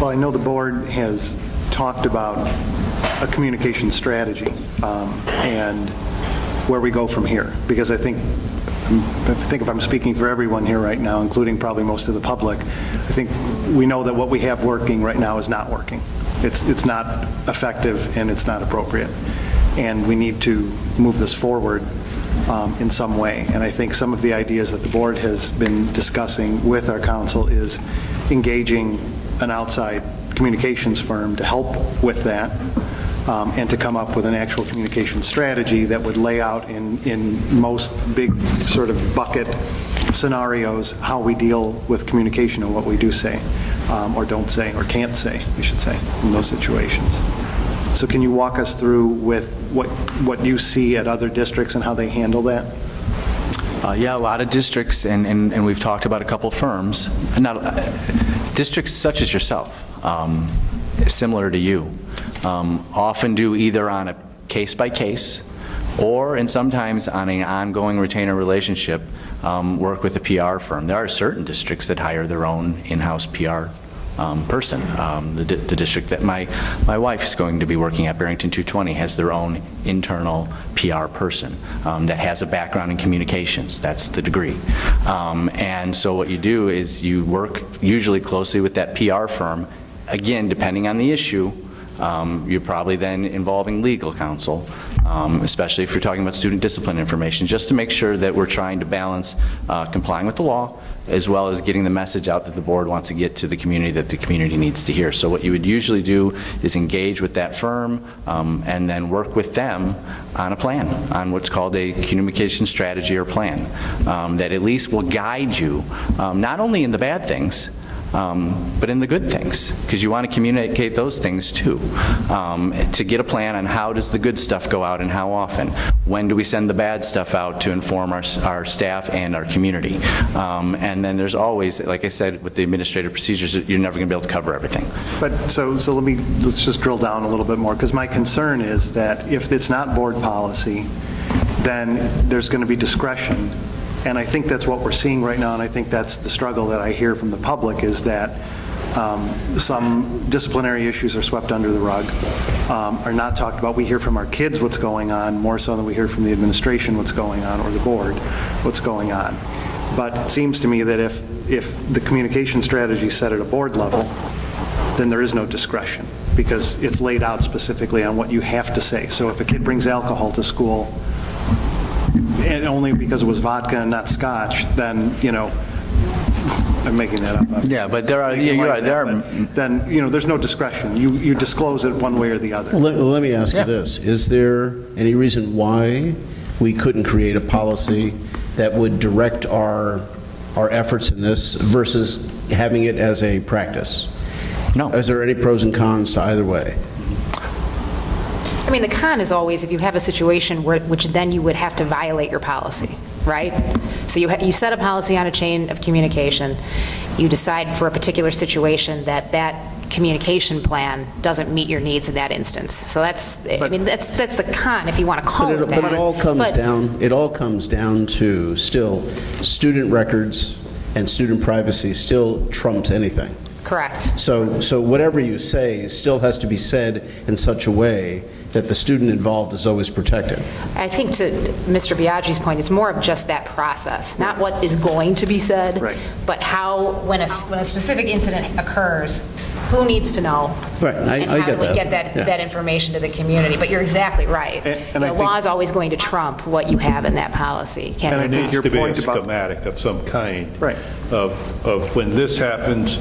Well, I know the board has talked about a communication strategy and where we go from here, because I think if I'm speaking for everyone here right now, including probably most of the public, I think we know that what we have working right now is not working. It's not effective and it's not appropriate. And we need to move this forward in some way. And I think some of the ideas that the board has been discussing with our council is engaging an outside communications firm to help with that and to come up with an actual communication strategy that would lay out in most big sort of bucket scenarios how we deal with communication and what we do say or don't say or can't say, we should say, in those situations. So can you walk us through with what you see at other districts and how they handle that? Yeah, a lot of districts, and we've talked about a couple firms, districts such as yourself, similar to you, often do either on a case-by-case or, and sometimes on an ongoing retainer relationship, work with a PR firm. There are certain districts that hire their own in-house PR person. The district that my wife is going to be working at, Barrington 220, has their own internal PR person that has a background in communications. That's the degree. And so what you do is you work usually closely with that PR firm, again, depending on the issue, You're probably then involving legal counsel, especially if you're talking about student discipline information, just to make sure that we're trying to balance complying with the law as well as getting the message out that the board wants to get to the community that the community needs to hear. So what you would usually do is engage with that firm and then work with them on a plan, on what's called a communication strategy or plan, that at least will guide you, not only in the bad things, but in the good things, because you want to communicate those things too, to get a plan on how does the good stuff go out and how often. When do we send the bad stuff out to inform our staff and our community? And then there's always, like I said, with the administrative procedures, you're never going to be able to cover everything. But so let's just drill down a little bit more, because my concern is that if it's not board policy, then there's going to be discretion. And I think that's what we're seeing right now, and I think that's the struggle that I hear from the public, is that some disciplinary issues are swept under the rug, are not talked about. We hear from our kids what's going on, more so than we hear from the administration what's going on, or the board what's going on. But it seems to me that if the communication strategy is set at a board level, then there is no discretion, because it's laid out specifically on what you have to say. So if a kid brings alcohol to school, and only because it was vodka and not scotch, then, I'm making that up. Yeah, but there are, you're right, there are. Then, there's no discretion. You disclose it one way or the other. Let me ask you this. Is there any reason why we couldn't create a policy that would direct our efforts in this versus having it as a practice? No. Is there any pros and cons to either way? I mean, the con is always if you have a situation which then you would have to violate your policy, right? So you set a policy on a chain of communication. You decide for a particular situation that communication plan doesn't meet your needs in that instance. So that's the con, if you want to call it that. But it all comes down to still student records and student privacy still trumps anything. Correct. So whatever you say still has to be said in such a way that the student involved is always protected. I think to Mr. Biaggi's point, it's more of just that process, not what is going to be said, right, but how, when a specific incident occurs, who needs to know? Right, and how do we get that information to the community? But you're exactly right. And the law is always going to trump what you have in that policy. And it needs to be a point about schematic of some kind. Right. Of when this happens,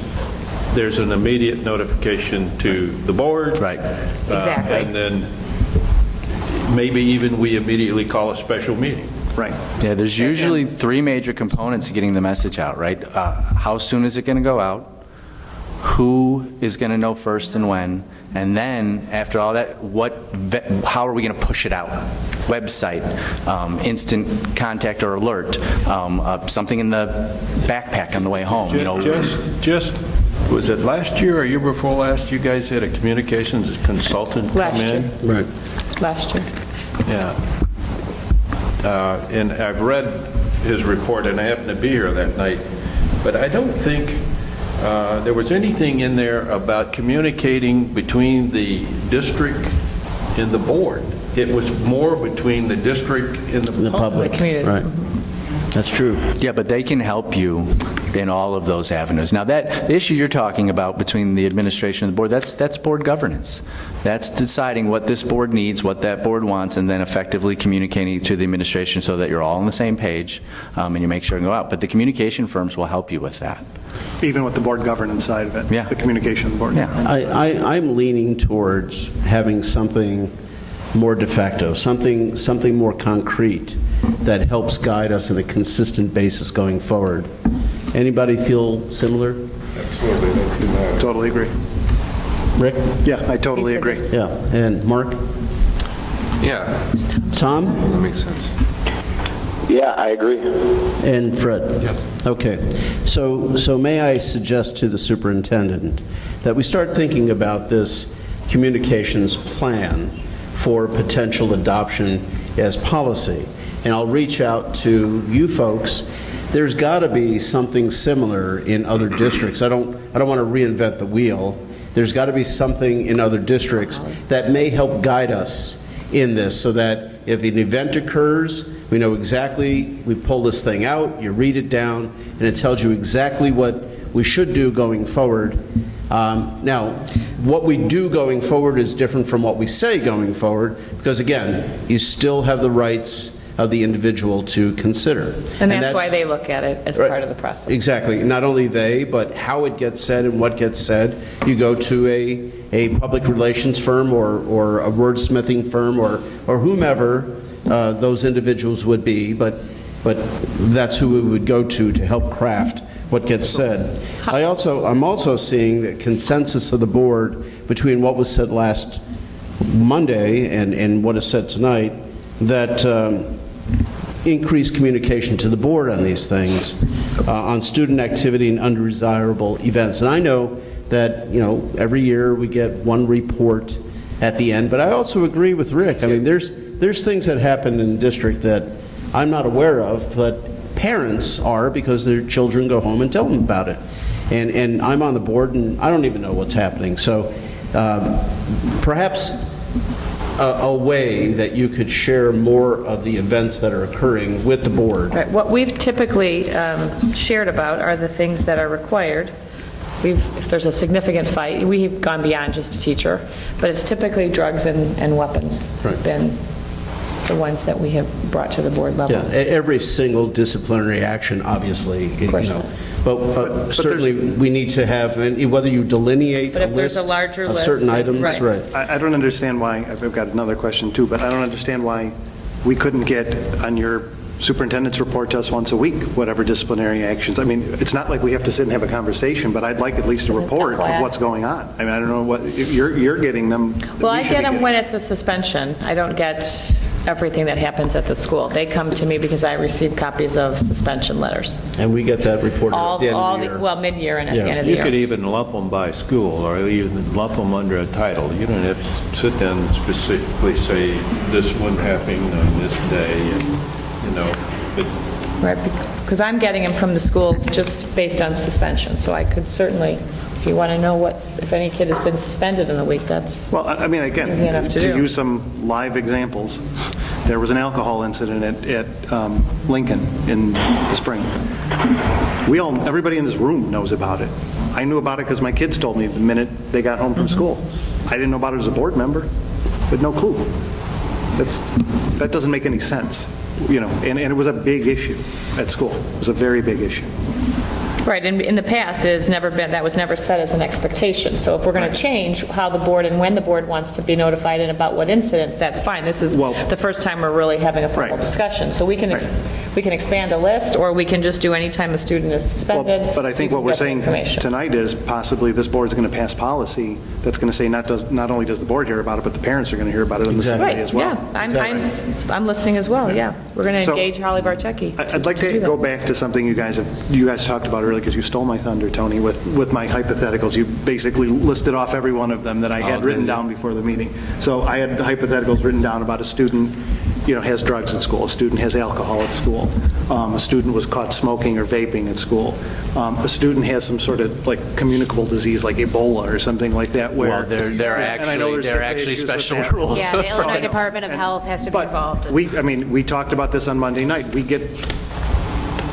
there's an immediate notification to the board. Right. Exactly. And then maybe even we immediately call a special meeting. Right. Yeah, there's usually three major components to getting the message out, right? How soon is it going to go out? Who is going to know first and when? And then, after all that, how are we going to push it out? Website, instant contact or alert, something in the backpack on the way home. Was it last year or year before last, you guys had a communications consultant come Last year. in? Right. Last year. Yeah. And I've read his report, and I happened to be here that night, but I don't think there was anything in there about communicating between the district and the board. It was more between the district and the public. The community. Right. That's true. Yeah, but they can help you in all of those avenues. Now, the issue you're talking about between the administration and the board, that's board governance. That's deciding what this board needs, what that board wants, and then effectively communicating to the administration so that you're all on the same page and you make sure to go out. But the communication firms will help you with that. Even with the board governance side of it, Yeah. the communication of the board governance. I'm leaning towards having something more de facto, something more concrete that helps guide us on a consistent basis going forward. Anybody feel similar? Absolutely, no two matters. Totally agree. Rick? Yeah, I totally agree. Yeah. And Mark? Yeah, Tom? that makes sense. Yeah, I agree. And Fred? Yes. Okay. So may I suggest to the superintendent that we start thinking about this communications plan for potential adoption as policy. And I'll reach out to you folks. There's got to be something similar in other districts. I don't want to reinvent the wheel. There's got to be something in other districts that may help guide us in this, so that if an event occurs, we know exactly, we pull this thing out, you read it down, and it tells you exactly what we should do going forward. Now, what we do going forward is different from what we say going forward, because again, you still have the rights of the individual to consider. And that's why they look at it as part of the process. Exactly. Not only they, but how it gets said and what gets said. You go to a public relations firm or a wordsmithing firm or whomever those individuals would be, but that's who we would go to help craft what gets said. I'm also seeing the consensus of the board between what was said last Monday and what is said tonight, that increased communication to the board on these things, on student activity and undesirable events. And I know that, every year we get one report at the end, but I also agree with Rick. I mean, there's things that happen in the district that I'm not aware of, but parents are, because their children go home and tell them about it. And I'm on the board, and I don't even know what's happening. So perhaps a way that you could share more of the events that are occurring with the board. Right. What we've typically shared about are the things that are required. If there's a significant fight, we've gone beyond just a teacher, but it's typically drugs and weapons been the ones that we have brought to the board level. Yeah, every single disciplinary action, obviously, but certainly we need to have, and whether you delineate But a if there's list a larger of list, certain items, right. I don't understand why, I've got another question too, but I don't understand why we couldn't get on your superintendent's report to us once a week, whatever disciplinary actions. I mean, it's not like we have to sit and have a conversation, but I'd like at least a report of what's going on. I mean, I don't know what, if you're getting them. Well, I get them when it's a suspension. I don't get everything that happens at the school. They come to me because I receive copies of suspension letters. And we get that reported at the end of the year. Well, mid-year and at the end of the You year. could even lump them by school, or even lump them under a title. You don't have to sit down and specifically say, this one happening on this day, and, but Right, because I'm getting them from the schools just based on suspension, so I could certainly, if you want to know if any kid has been suspended in a week, that's Well, I mean, again, easy enough to do. use some live examples, there was an alcohol incident at Lincoln in the spring. Everybody in this room knows about it. I knew about it because my kids told me the minute they got home from school. I didn't know about it as a board member, but no clue. That doesn't make any sense. And it was a big issue at school. It was a very big issue. Right, and in the past, that was never set as an expectation. So if we're going to change how the board and when the board wants to be notified and about what incidents, that's fine. This is the first time we're really having a formal discussion. So we can expand a list, or we can just do any time a student is suspended. But I think what we're saying tonight is possibly this board's going to pass policy that's going to say not only does the board hear about it, but the parents are going to hear about it in the same way as well. Yeah, I'm listening as well, yeah. We're going to engage Holly Barchecki. I'd like to go back to something you guys talked about earlier, because you stole my thunder, Tony, with my hypotheticals. You basically listed off every one of them that I had written down before the meeting. So I had hypotheticals written down about a student, has drugs at school, a student has alcohol at school, a student was caught smoking or vaping at school, a student has some sort of communicable disease like Ebola or something like that. Well, there are actually special rules. Yeah, the Illinois Department of Health has to be involved. We talked about this on Monday night. We get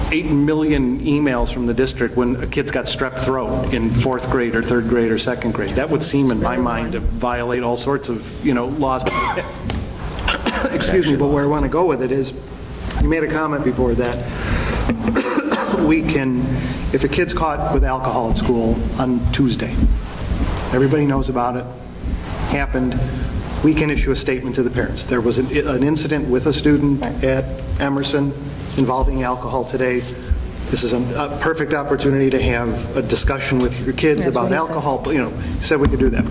8 million emails from the district when a kid's got strep throat in 4th grade or 3rd grade or 2nd grade. That would seem, in my mind, to violate all sorts of, laws. Excuse me, but where I want to go with it is, you made a comment before that if a kid's caught with alcohol at school on Tuesday, everybody knows about it, happened, we can issue a statement to the parents. There was an incident with a student at Emerson involving alcohol today. This is a perfect opportunity to have a discussion with your kids about alcohol. You said we could do that.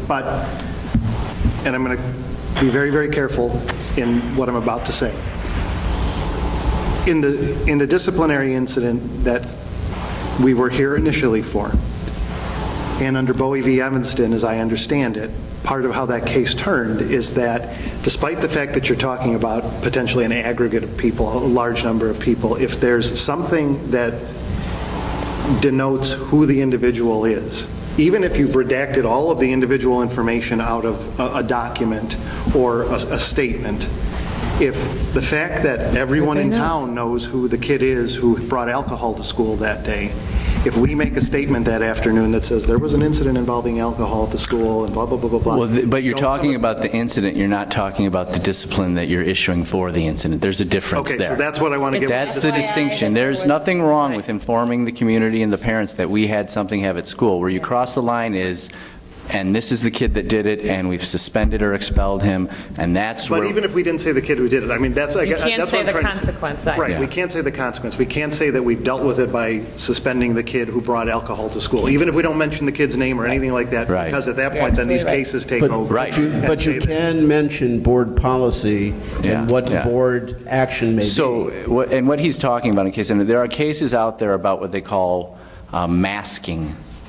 And I'm going to be very, very careful in what I'm about to say. In the disciplinary incident that we were here initially for, and under BOE v. Evanston, as I understand it, part of how that case turned is that despite the fact that you're talking about potentially an aggregate of people, a large number of people, if there's something that denotes who the individual is, even if you've redacted all of the individual information out of a document or a statement, if the fact that everyone in town knows who the kid is who brought alcohol to school that day, if we make a statement that afternoon that says there was an incident involving alcohol at the school and blah, blah, blah, blah, blah. Well, but you're don't talking someone- about the incident, you're not talking about the discipline that you're issuing for the incident. There's a difference Okay, there. so that's what I want to get. That's the FYI, distinction. there There's was- nothing wrong right. with informing the community and the parents that we had something have at school. Where you cross the line is, and this is the kid that did it, and we've suspended or expelled him, and that's where... But even if we didn't say the kid who did it, I mean, that's You can't that's say what I'm the trying to say. consequence either. Right, Yeah. we can't say the consequence. We can't say that we've dealt with it by suspending the kid who brought alcohol to school, even if we don't mention the kid's name or anything like that, Right. because at that You're point, then these absolutely right. cases take But- over. Right. and But say you that- can mention board policy Yeah, and what yeah. board action may be. So, and what he's talking about in case, and there are cases out there about what they call masking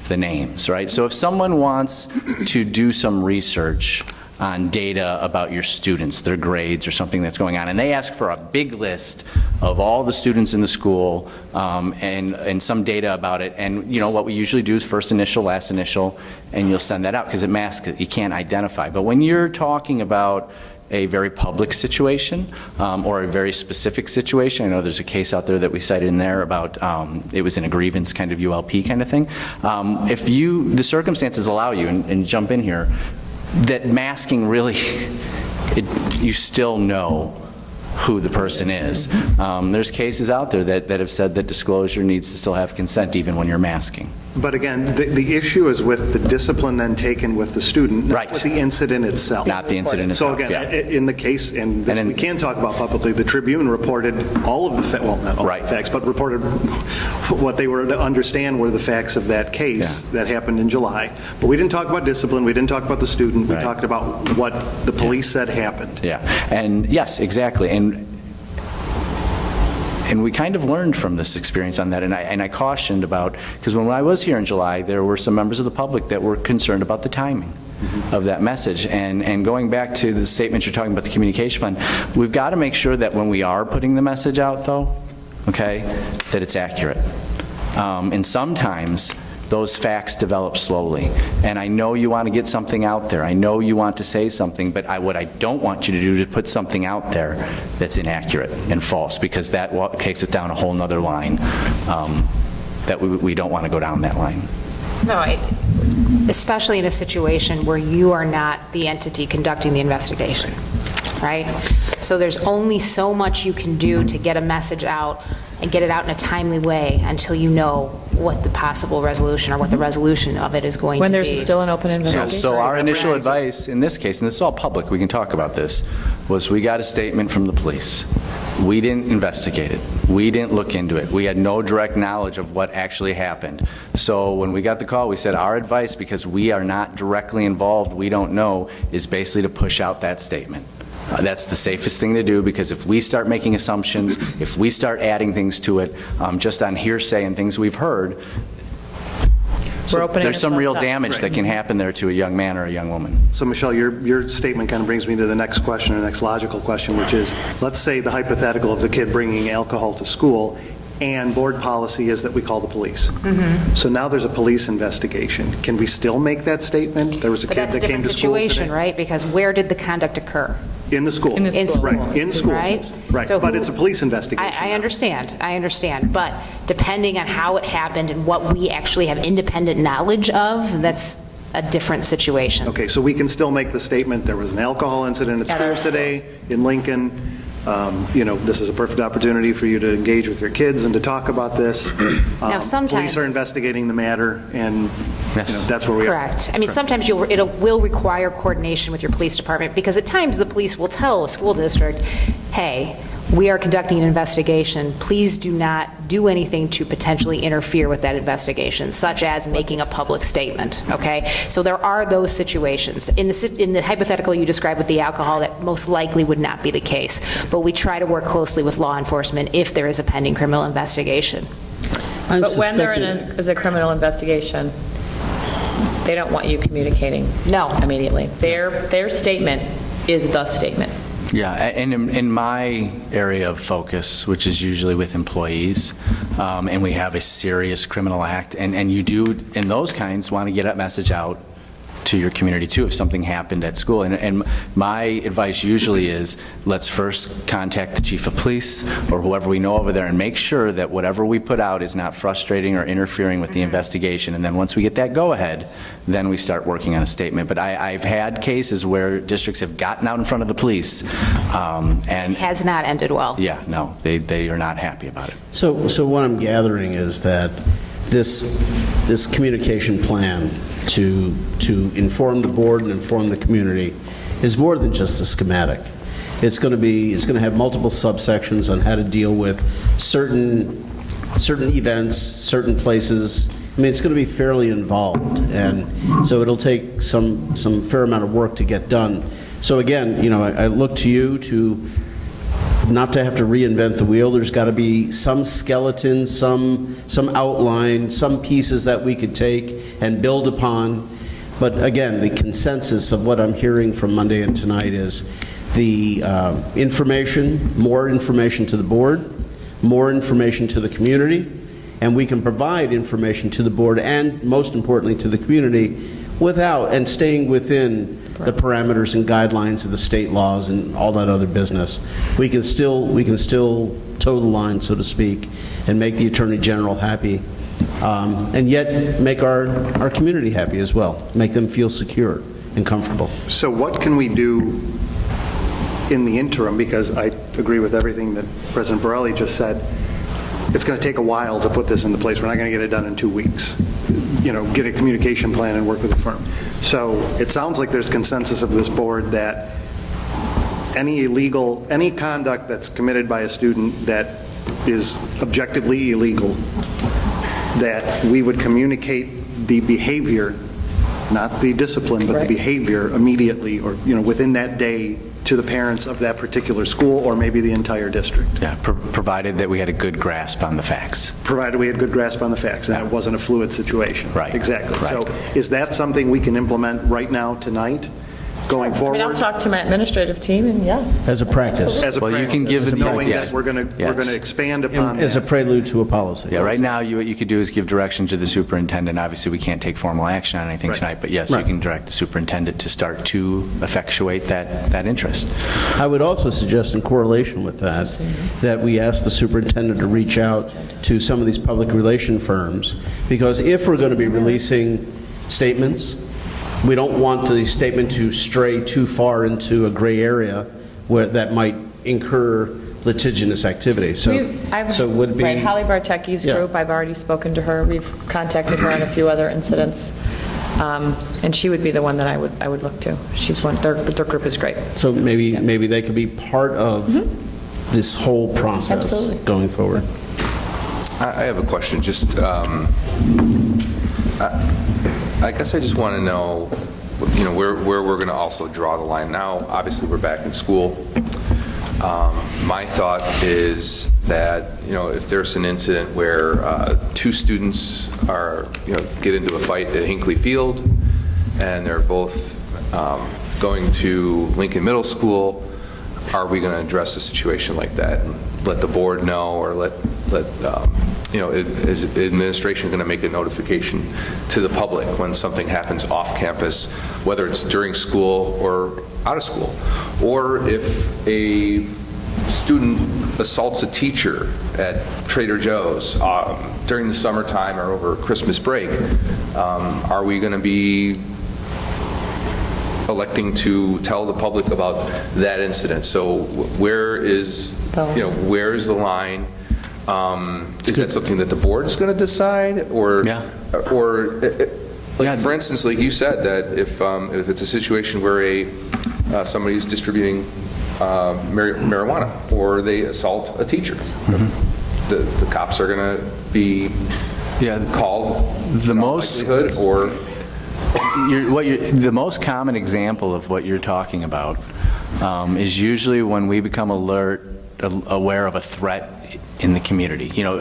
the names, right? So if someone wants to do some research on data about your students, their grades or something that's going on, and they ask for a big list of all the students in the school and some data about it, and you know what we usually do is first initial, last initial, and you'll send that out because it masks it, you can't identify. But when you're talking about a very public situation or a very specific situation. I know there's a case out there that we cited in there about it was in a grievance kind of ULP kind of thing. If the circumstances allow you, and jump in here, that masking really, you still know who the person is. There's cases out there that have said that disclosure needs to still have consent even when you're masking. But again, the issue is with the discipline then taken with the student, not Right. with the incident itself. Not the incident So itself, again, yeah. in the case, and this And we then- can talk about publicly, the Tribune reported all of the, well, not all Right. the facts, but reported what they were to understand were the facts of that case that happened in July. But we didn't talk about discipline, we didn't talk about the student, we Right. talked about what the police said happened. Yeah, and yes, exactly, and we kind of learned from this experience on that, and I cautioned about, because when I was here in July, there were some members of the public that were concerned about the timing of that message, and going back to the statement you're talking about, the communication fund, we've got to make sure that when we are putting the message out, though, okay, that it's accurate. And sometimes those facts develop slowly. And I know you want to get something out there. I know you want to say something, but what I don't want you to do is put something out there that's inaccurate and false, because that takes it down a whole nother line that we don't want to go down that line. No, especially in a situation where you are not the entity conducting the investigation, right? So there's only so much you can do to get a message out and get it out in a timely way until you know what the possible resolution or what the resolution of it is going When to there's be. still an open investigation. So our initial advice in this case, and this is all public, we can talk about this, was we got a statement from the police. We didn't investigate it. We didn't look into it. We had no direct knowledge of what actually happened. So when we got the call, we said our advice, because we are not directly involved, we don't know, is basically to push out that statement. That's the safest thing to do, because if we start making assumptions, if we start adding things to it, just on hearsay and things we've heard, We're opening there's some real ourselves up. damage that can happen there to a young man or a young woman. So Michelle, your statement kind of brings me to the next question, or next logical question, which is, let's say the hypothetical of the kid bringing alcohol to school, and board policy is that we call the police. So now there's a police investigation. Can we still make that statement? There was a But kid that's a that came different to school situation, today. right? Because where did the conduct occur? In the school. In the In school. Right, in school. Right? Right, So but who- it's a police investigation. I now. understand, but depending on how it happened and what we actually have independent knowledge of, that's a different situation. Okay, so we can still make the statement, there was an alcohol incident at At our school today in Lincoln. This is a perfect opportunity for you to engage with your kids and to talk about this. Now, sometimes- Police are investigating the matter, and Yes. that's where we are. Correct. I mean, sometimes it will require coordination with your police department, because at times the police will tell a school district, hey, we are conducting an investigation, please do not do anything to potentially interfere with that investigation, such as making a public statement, okay? So there are those situations. In the hypothetical you described with the alcohol, that most likely would not be the case, but we try to work closely with law enforcement if there is a pending criminal investigation. I'm But when there suspecting- is a criminal investigation, they don't want you communicating. No. Immediately. Their statement is the statement. Yeah, and in my area of focus, which is usually with employees, and we have a serious criminal act, and you do, in those kinds, want to get that message out to your community too if something happened at school. And my advice usually is, let's first contact the chief of police or whoever we know over there and make sure that whatever we put out is not frustrating or interfering with the investigation. And then once we get that go-ahead, then we start working on a statement. But I've had cases where districts have gotten out in front of the police and... Has not ended well. Yeah, no, they are not happy about it. So what I'm gathering is that this communication plan to inform the board and inform the community is more than just a schematic. It's going to have multiple subsections on how to deal with certain events, certain places. I mean, it's going to be fairly involved, and so it'll take some fair amount of work to get done. So again, you know, I look to you to not to have to reinvent the wheel. There's got to be some skeleton, some outline, some pieces that we could take and build upon. But again, the consensus of what I'm hearing from Monday and tonight is the information, more information to the board, more information to the community, and we can provide information to the board and, most importantly, to the community without, and staying within the parameters and guidelines of the state laws and all that other business. We can still toe the line, so to speak, and make the Attorney General happy, and yet make our community happy as well, make them feel secure and comfortable. So what can we do in the interim? Because I agree with everything that President Borelli just said. It's going to take a while to put this into place. We're not going to get it done in 2 weeks. You know, get a communication plan and work with the firm. So it sounds like there's consensus of this board that any conduct that's committed by a student that is objectively illegal, that we would communicate the behavior, not the discipline, but the behavior immediately, or, you know, within that day, to the parents of that particular school or maybe the entire district. Yeah, provided that we had a good grasp on the facts. Provided we had good grasp on the facts and it wasn't a fluid situation. Right. Exactly. Right. So is that something we can implement right now, tonight, going I forward? mean, I'll talk to my administrative team, and yeah. As a practice. As a Well, you practice, can give the- knowing yeah. that we're going Yes. to expand upon As a that. prelude to a policy. Yeah, right now, what you could do is give direction to the superintendent. Obviously, we can't take formal action on anything Right. tonight, but yes, you Right. can direct the superintendent to start to effectuate that interest. I would also suggest, in correlation with that, that we ask the superintendent to reach out to some of these public relation firms, because if we're going to be releasing statements, we don't want the statement to stray too far into a gray area where that might incur litigious activity. So would it be... Right, Holly Bartecki's Yeah. group, I've already spoken to her. We've contacted her on a few other incidents. And she would be the one that I would look to. She's one, their group is great. So maybe they could be part of this whole process Absolutely. going forward. I have a question. Just, I guess I just want to know, you know, where we're going to also draw the line. Now, obviously, we're back in school. My thought is that, you know, if there's an incident where two students are, you know, get into a fight at Hinckley Field, and they're both going to Lincoln Middle School, are we going to address a situation like that and let the board know, or let you know, is the administration going to make a notification to the public when something happens off campus, whether it's during school or out of school? Or if a student assaults a teacher at Trader Joe's during the summertime or over Christmas break, are we going to be electing to tell the public about that incident? So where is, you know, where is the line? Is that something that the board is going to decide, or, for instance, like you said, that if it's a situation where somebody's distributing marijuana, or they assault a teacher, the cops are going to be called. The most likelihood, or the most common example of what you're talking about is usually when we become aware of a threat in the community. You know,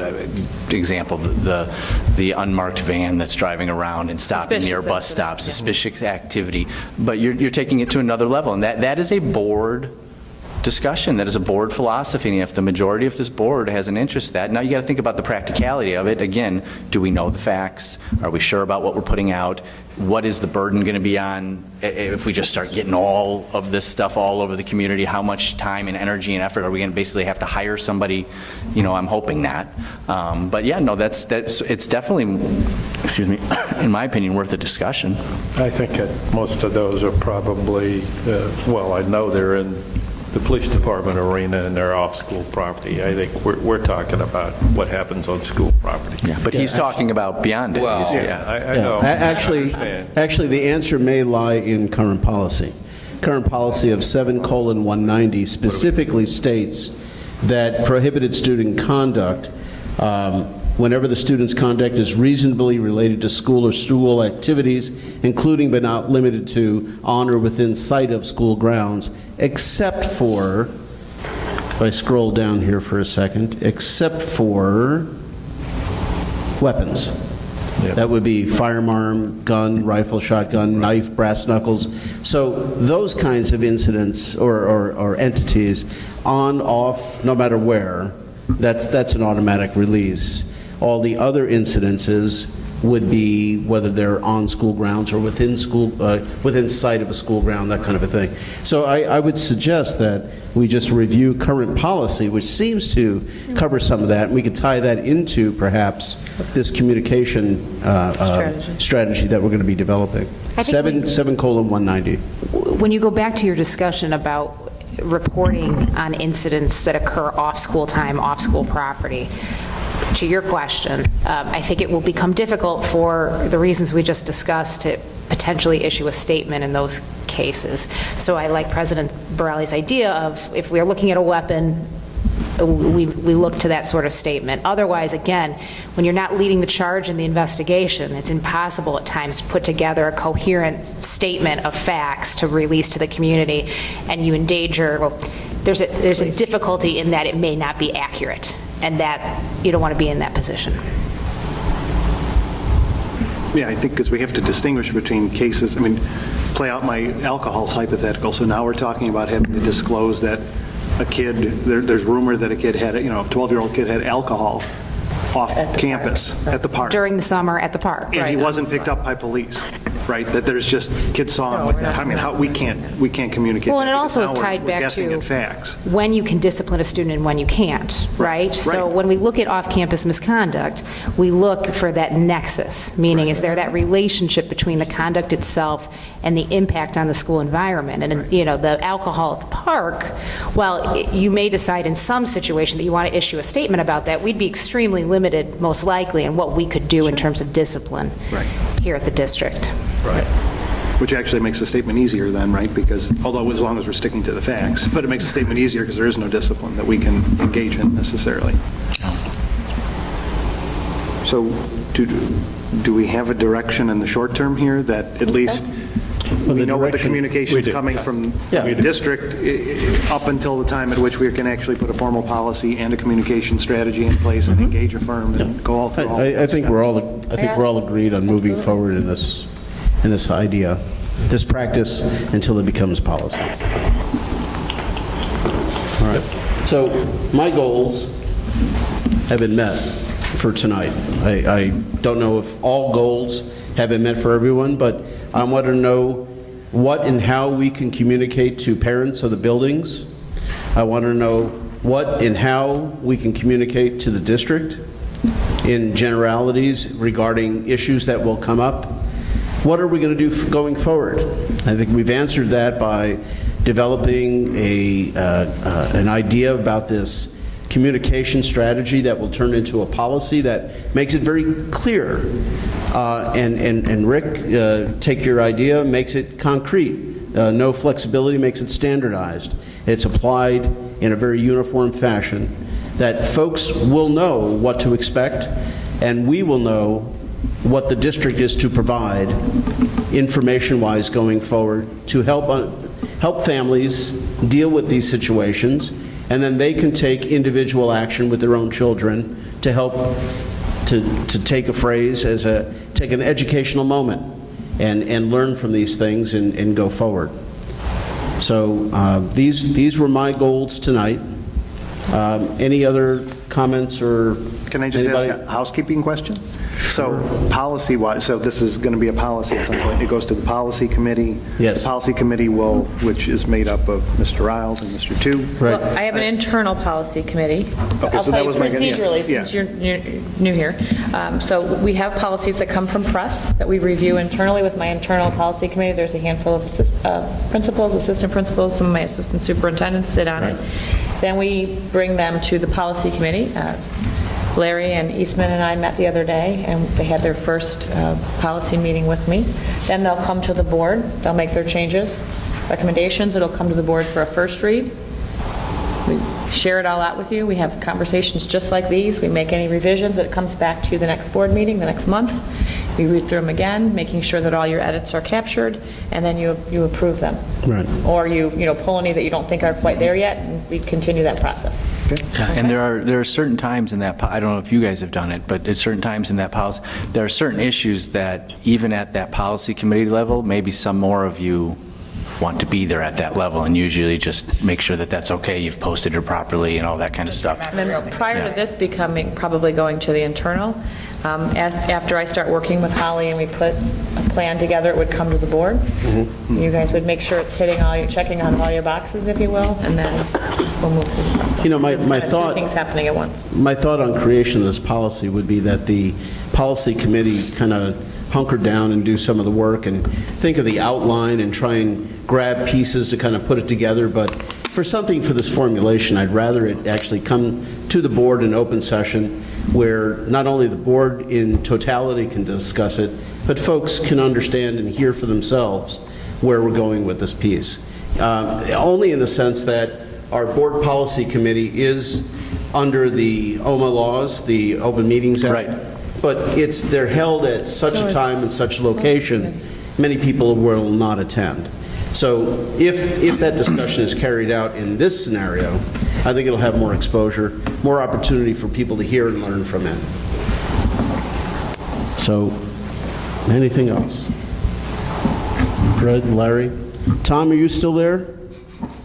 example, the unmarked van that's driving around and stopping near bus stops, suspicious activity. But you're taking it to another level, and that is a board discussion that is a board philosophy, and if the majority of this board has an interest in that, now you got to think about the practicality of it. Again, do we know the facts? Are we sure about what we're putting out? What is the burden going to be on if we just start getting all of this stuff all over the community? How much time and energy and effort are we going to basically have to hire somebody? You know, I'm hoping that. But yeah, no, it's definitely, excuse me, in my opinion, worth a discussion. I think that most of those are probably, well, I know they're in the police department arena and they're off school property. I think we're talking about what happens on school property. Yeah, but he's talking about beyond it. Well, I know. Actually, the answer may lie in current policy. Current policy of 7:190 specifically states that prohibited student conduct, whenever the student's conduct is reasonably related to school or school activities, including but not limited to on or within sight of school grounds, except for, if I scroll down here for a second, except for weapons. That would be firearm, gun, rifle, shotgun, knife, brass knuckles. So those kinds of incidents or entities, on, off, no matter where, that's an automatic release. All the other incidences would be whether they're on school grounds or within sight of a school ground, that kind of a thing. So I would suggest that we just review current policy, which seems to cover some of that, and we could tie that into perhaps this communication strategy that we're going to be developing. 7:190. When you go back to your discussion about reporting on incidents that occur off school time, off school property, to your question, I think it will become difficult for the reasons we just discussed to potentially issue a statement in those cases. So I like President Borelli's idea of if we're looking at a weapon, we look to that sort of statement. Otherwise, again, when you're not leading the charge in the investigation, it's impossible at times to put together a coherent statement of facts to release to the community, and you endanger, well, there's a difficulty in that it may not be accurate, and that you don't want to be in that position. Yeah, I think because we have to distinguish between cases, I mean, play out my alcohol's hypothetical, so now we're talking about having to disclose that a kid, there's rumor that a kid had, a 12-year-old kid had alcohol off campus at the park. During the summer at the park. And he wasn't picked up by police, right? That there's just, kids saw him like that. I mean, we can't communicate. Well, and it that, also because is now tied we're back guessing to at facts. when you can discipline a student and when you can't, right? So when we look at off-campus misconduct, we look for that nexus, meaning is there that relationship between the conduct itself and the impact on the school environment? And, the alcohol at the park, well, you may decide in some situation that you want to issue a statement about that. We'd be extremely limited, most likely, in what we could do in terms of discipline here at the district. Right. Which actually makes the statement easier then, right? Because, although as long as we're sticking to the facts, but it makes the statement easier because there is no discipline that we can engage in necessarily. So do we have a direction in the short term here that at least we know what the communication is coming from the district up until the time at which we can actually put a formal policy and a communication strategy in place and engage a firm and go all through all of I think we're all agreed on moving forward in this idea, this practice, until it becomes policy. All right. So my goals have been met for tonight. I don't know if all goals have been met for everyone, but I want to know what and how we can communicate to parents of the buildings. I want to know what and how we can communicate to the district in generalities regarding issues that will come up. What are we going to do going forward? I think we've answered that by developing an idea about this communication strategy that will turn into a policy that makes it very clear. And Rick, take your idea, makes it concrete. No flexibility, makes it standardized. It's applied in a very uniform fashion that folks will know what to expect, and we will know what the district is to provide information-wise going forward to help families deal with these situations, and then they can take individual action with their own children to help to take a phrase take an educational moment and learn from these things and go forward. So these were my goals tonight. Any other comments or? Can I just anybody? ask a housekeeping question? So policy-wise, so this is going to be a policy at some point. It goes to the policy committee. Yes. The policy committee will, which is made up of Mr. Riles and Mr. Tu. Right. Well, I have an internal policy committee. Okay, so that was my- Procedurally, yeah. since you're new here. So we have policies that come from press that we review internally with my internal policy committee. There's a handful of principals, assistant principals, some of my assistant superintendents sit on it. Then we bring them to the policy committee. Larry and Eastman and I met the other day, and they had their first policy meeting with me. Then they'll come to the board, they'll make their changes, recommendations, it'll come to the board for a first read. We share it all out with you, we have conversations just like these, we make any revisions, it comes back to you the next board meeting, the next month. We read through them again, making sure that all your edits are captured, and then you approve them. Right. Or you pull any that you don't think are quite there yet, and we continue that process. Yeah, and there are certain times in that, I don't know if you guys have done it, but at certain times in that policy, there are certain issues that even at that policy committee level, maybe some more of you want to be there at that level, and usually just make sure that that's okay, you've posted it properly and all that kind of stuff. And then prior to this becoming, probably going to the internal, after I start working with Holly and we put a plan together, it would come to the board. You guys would make sure it's hitting all your, checking on all your boxes, if you will, and then we'll move through the process. You know, my It's kind of thought- two things happening at once. My thought on creation of this policy would be that the policy committee kind of hunker down and do some of the work and think of the outline and try and grab pieces to kind of put it together. But for something for this formulation, I'd rather it actually come to the board in open session where not only the board in totality can discuss it, but folks can understand and hear for themselves where we're going with this piece. Only in the sense that our board policy committee is under the OMA laws, the Open Meetings Act. Right. But they're held at such a time and such a location, many people will not attend. So if that discussion is carried out in this scenario, I think it'll have more exposure, more opportunity for people to hear and learn from it. So, anything else? Fred, Larry? Tom, are you still there?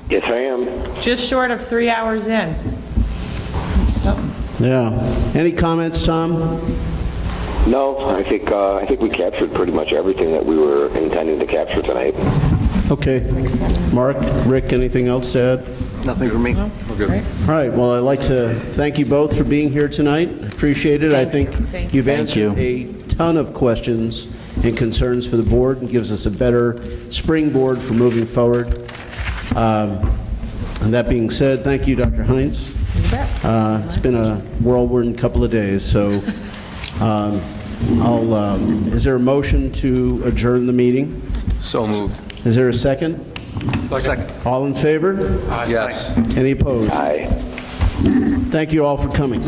Yes, I am. Just short of 3 hours in. That's something. Yeah. Any comments, Tom? No, I think we captured pretty much everything that we were intending to capture tonight. Okay. Mark, Rick, anything else to add? Nothing for me. All right, well, I'd like to thank you both for being here tonight. Appreciate it. I think you've answered a ton of questions and concerns for the board and gives us a better springboard for moving forward. And that being said, thank you, Dr. Heinz. It's been a whirlwind couple of days, so is there a motion to adjourn the meeting? So moved. Is there a second? Second. All in favor? Yes. Any opposed? Aye. Thank you all for coming.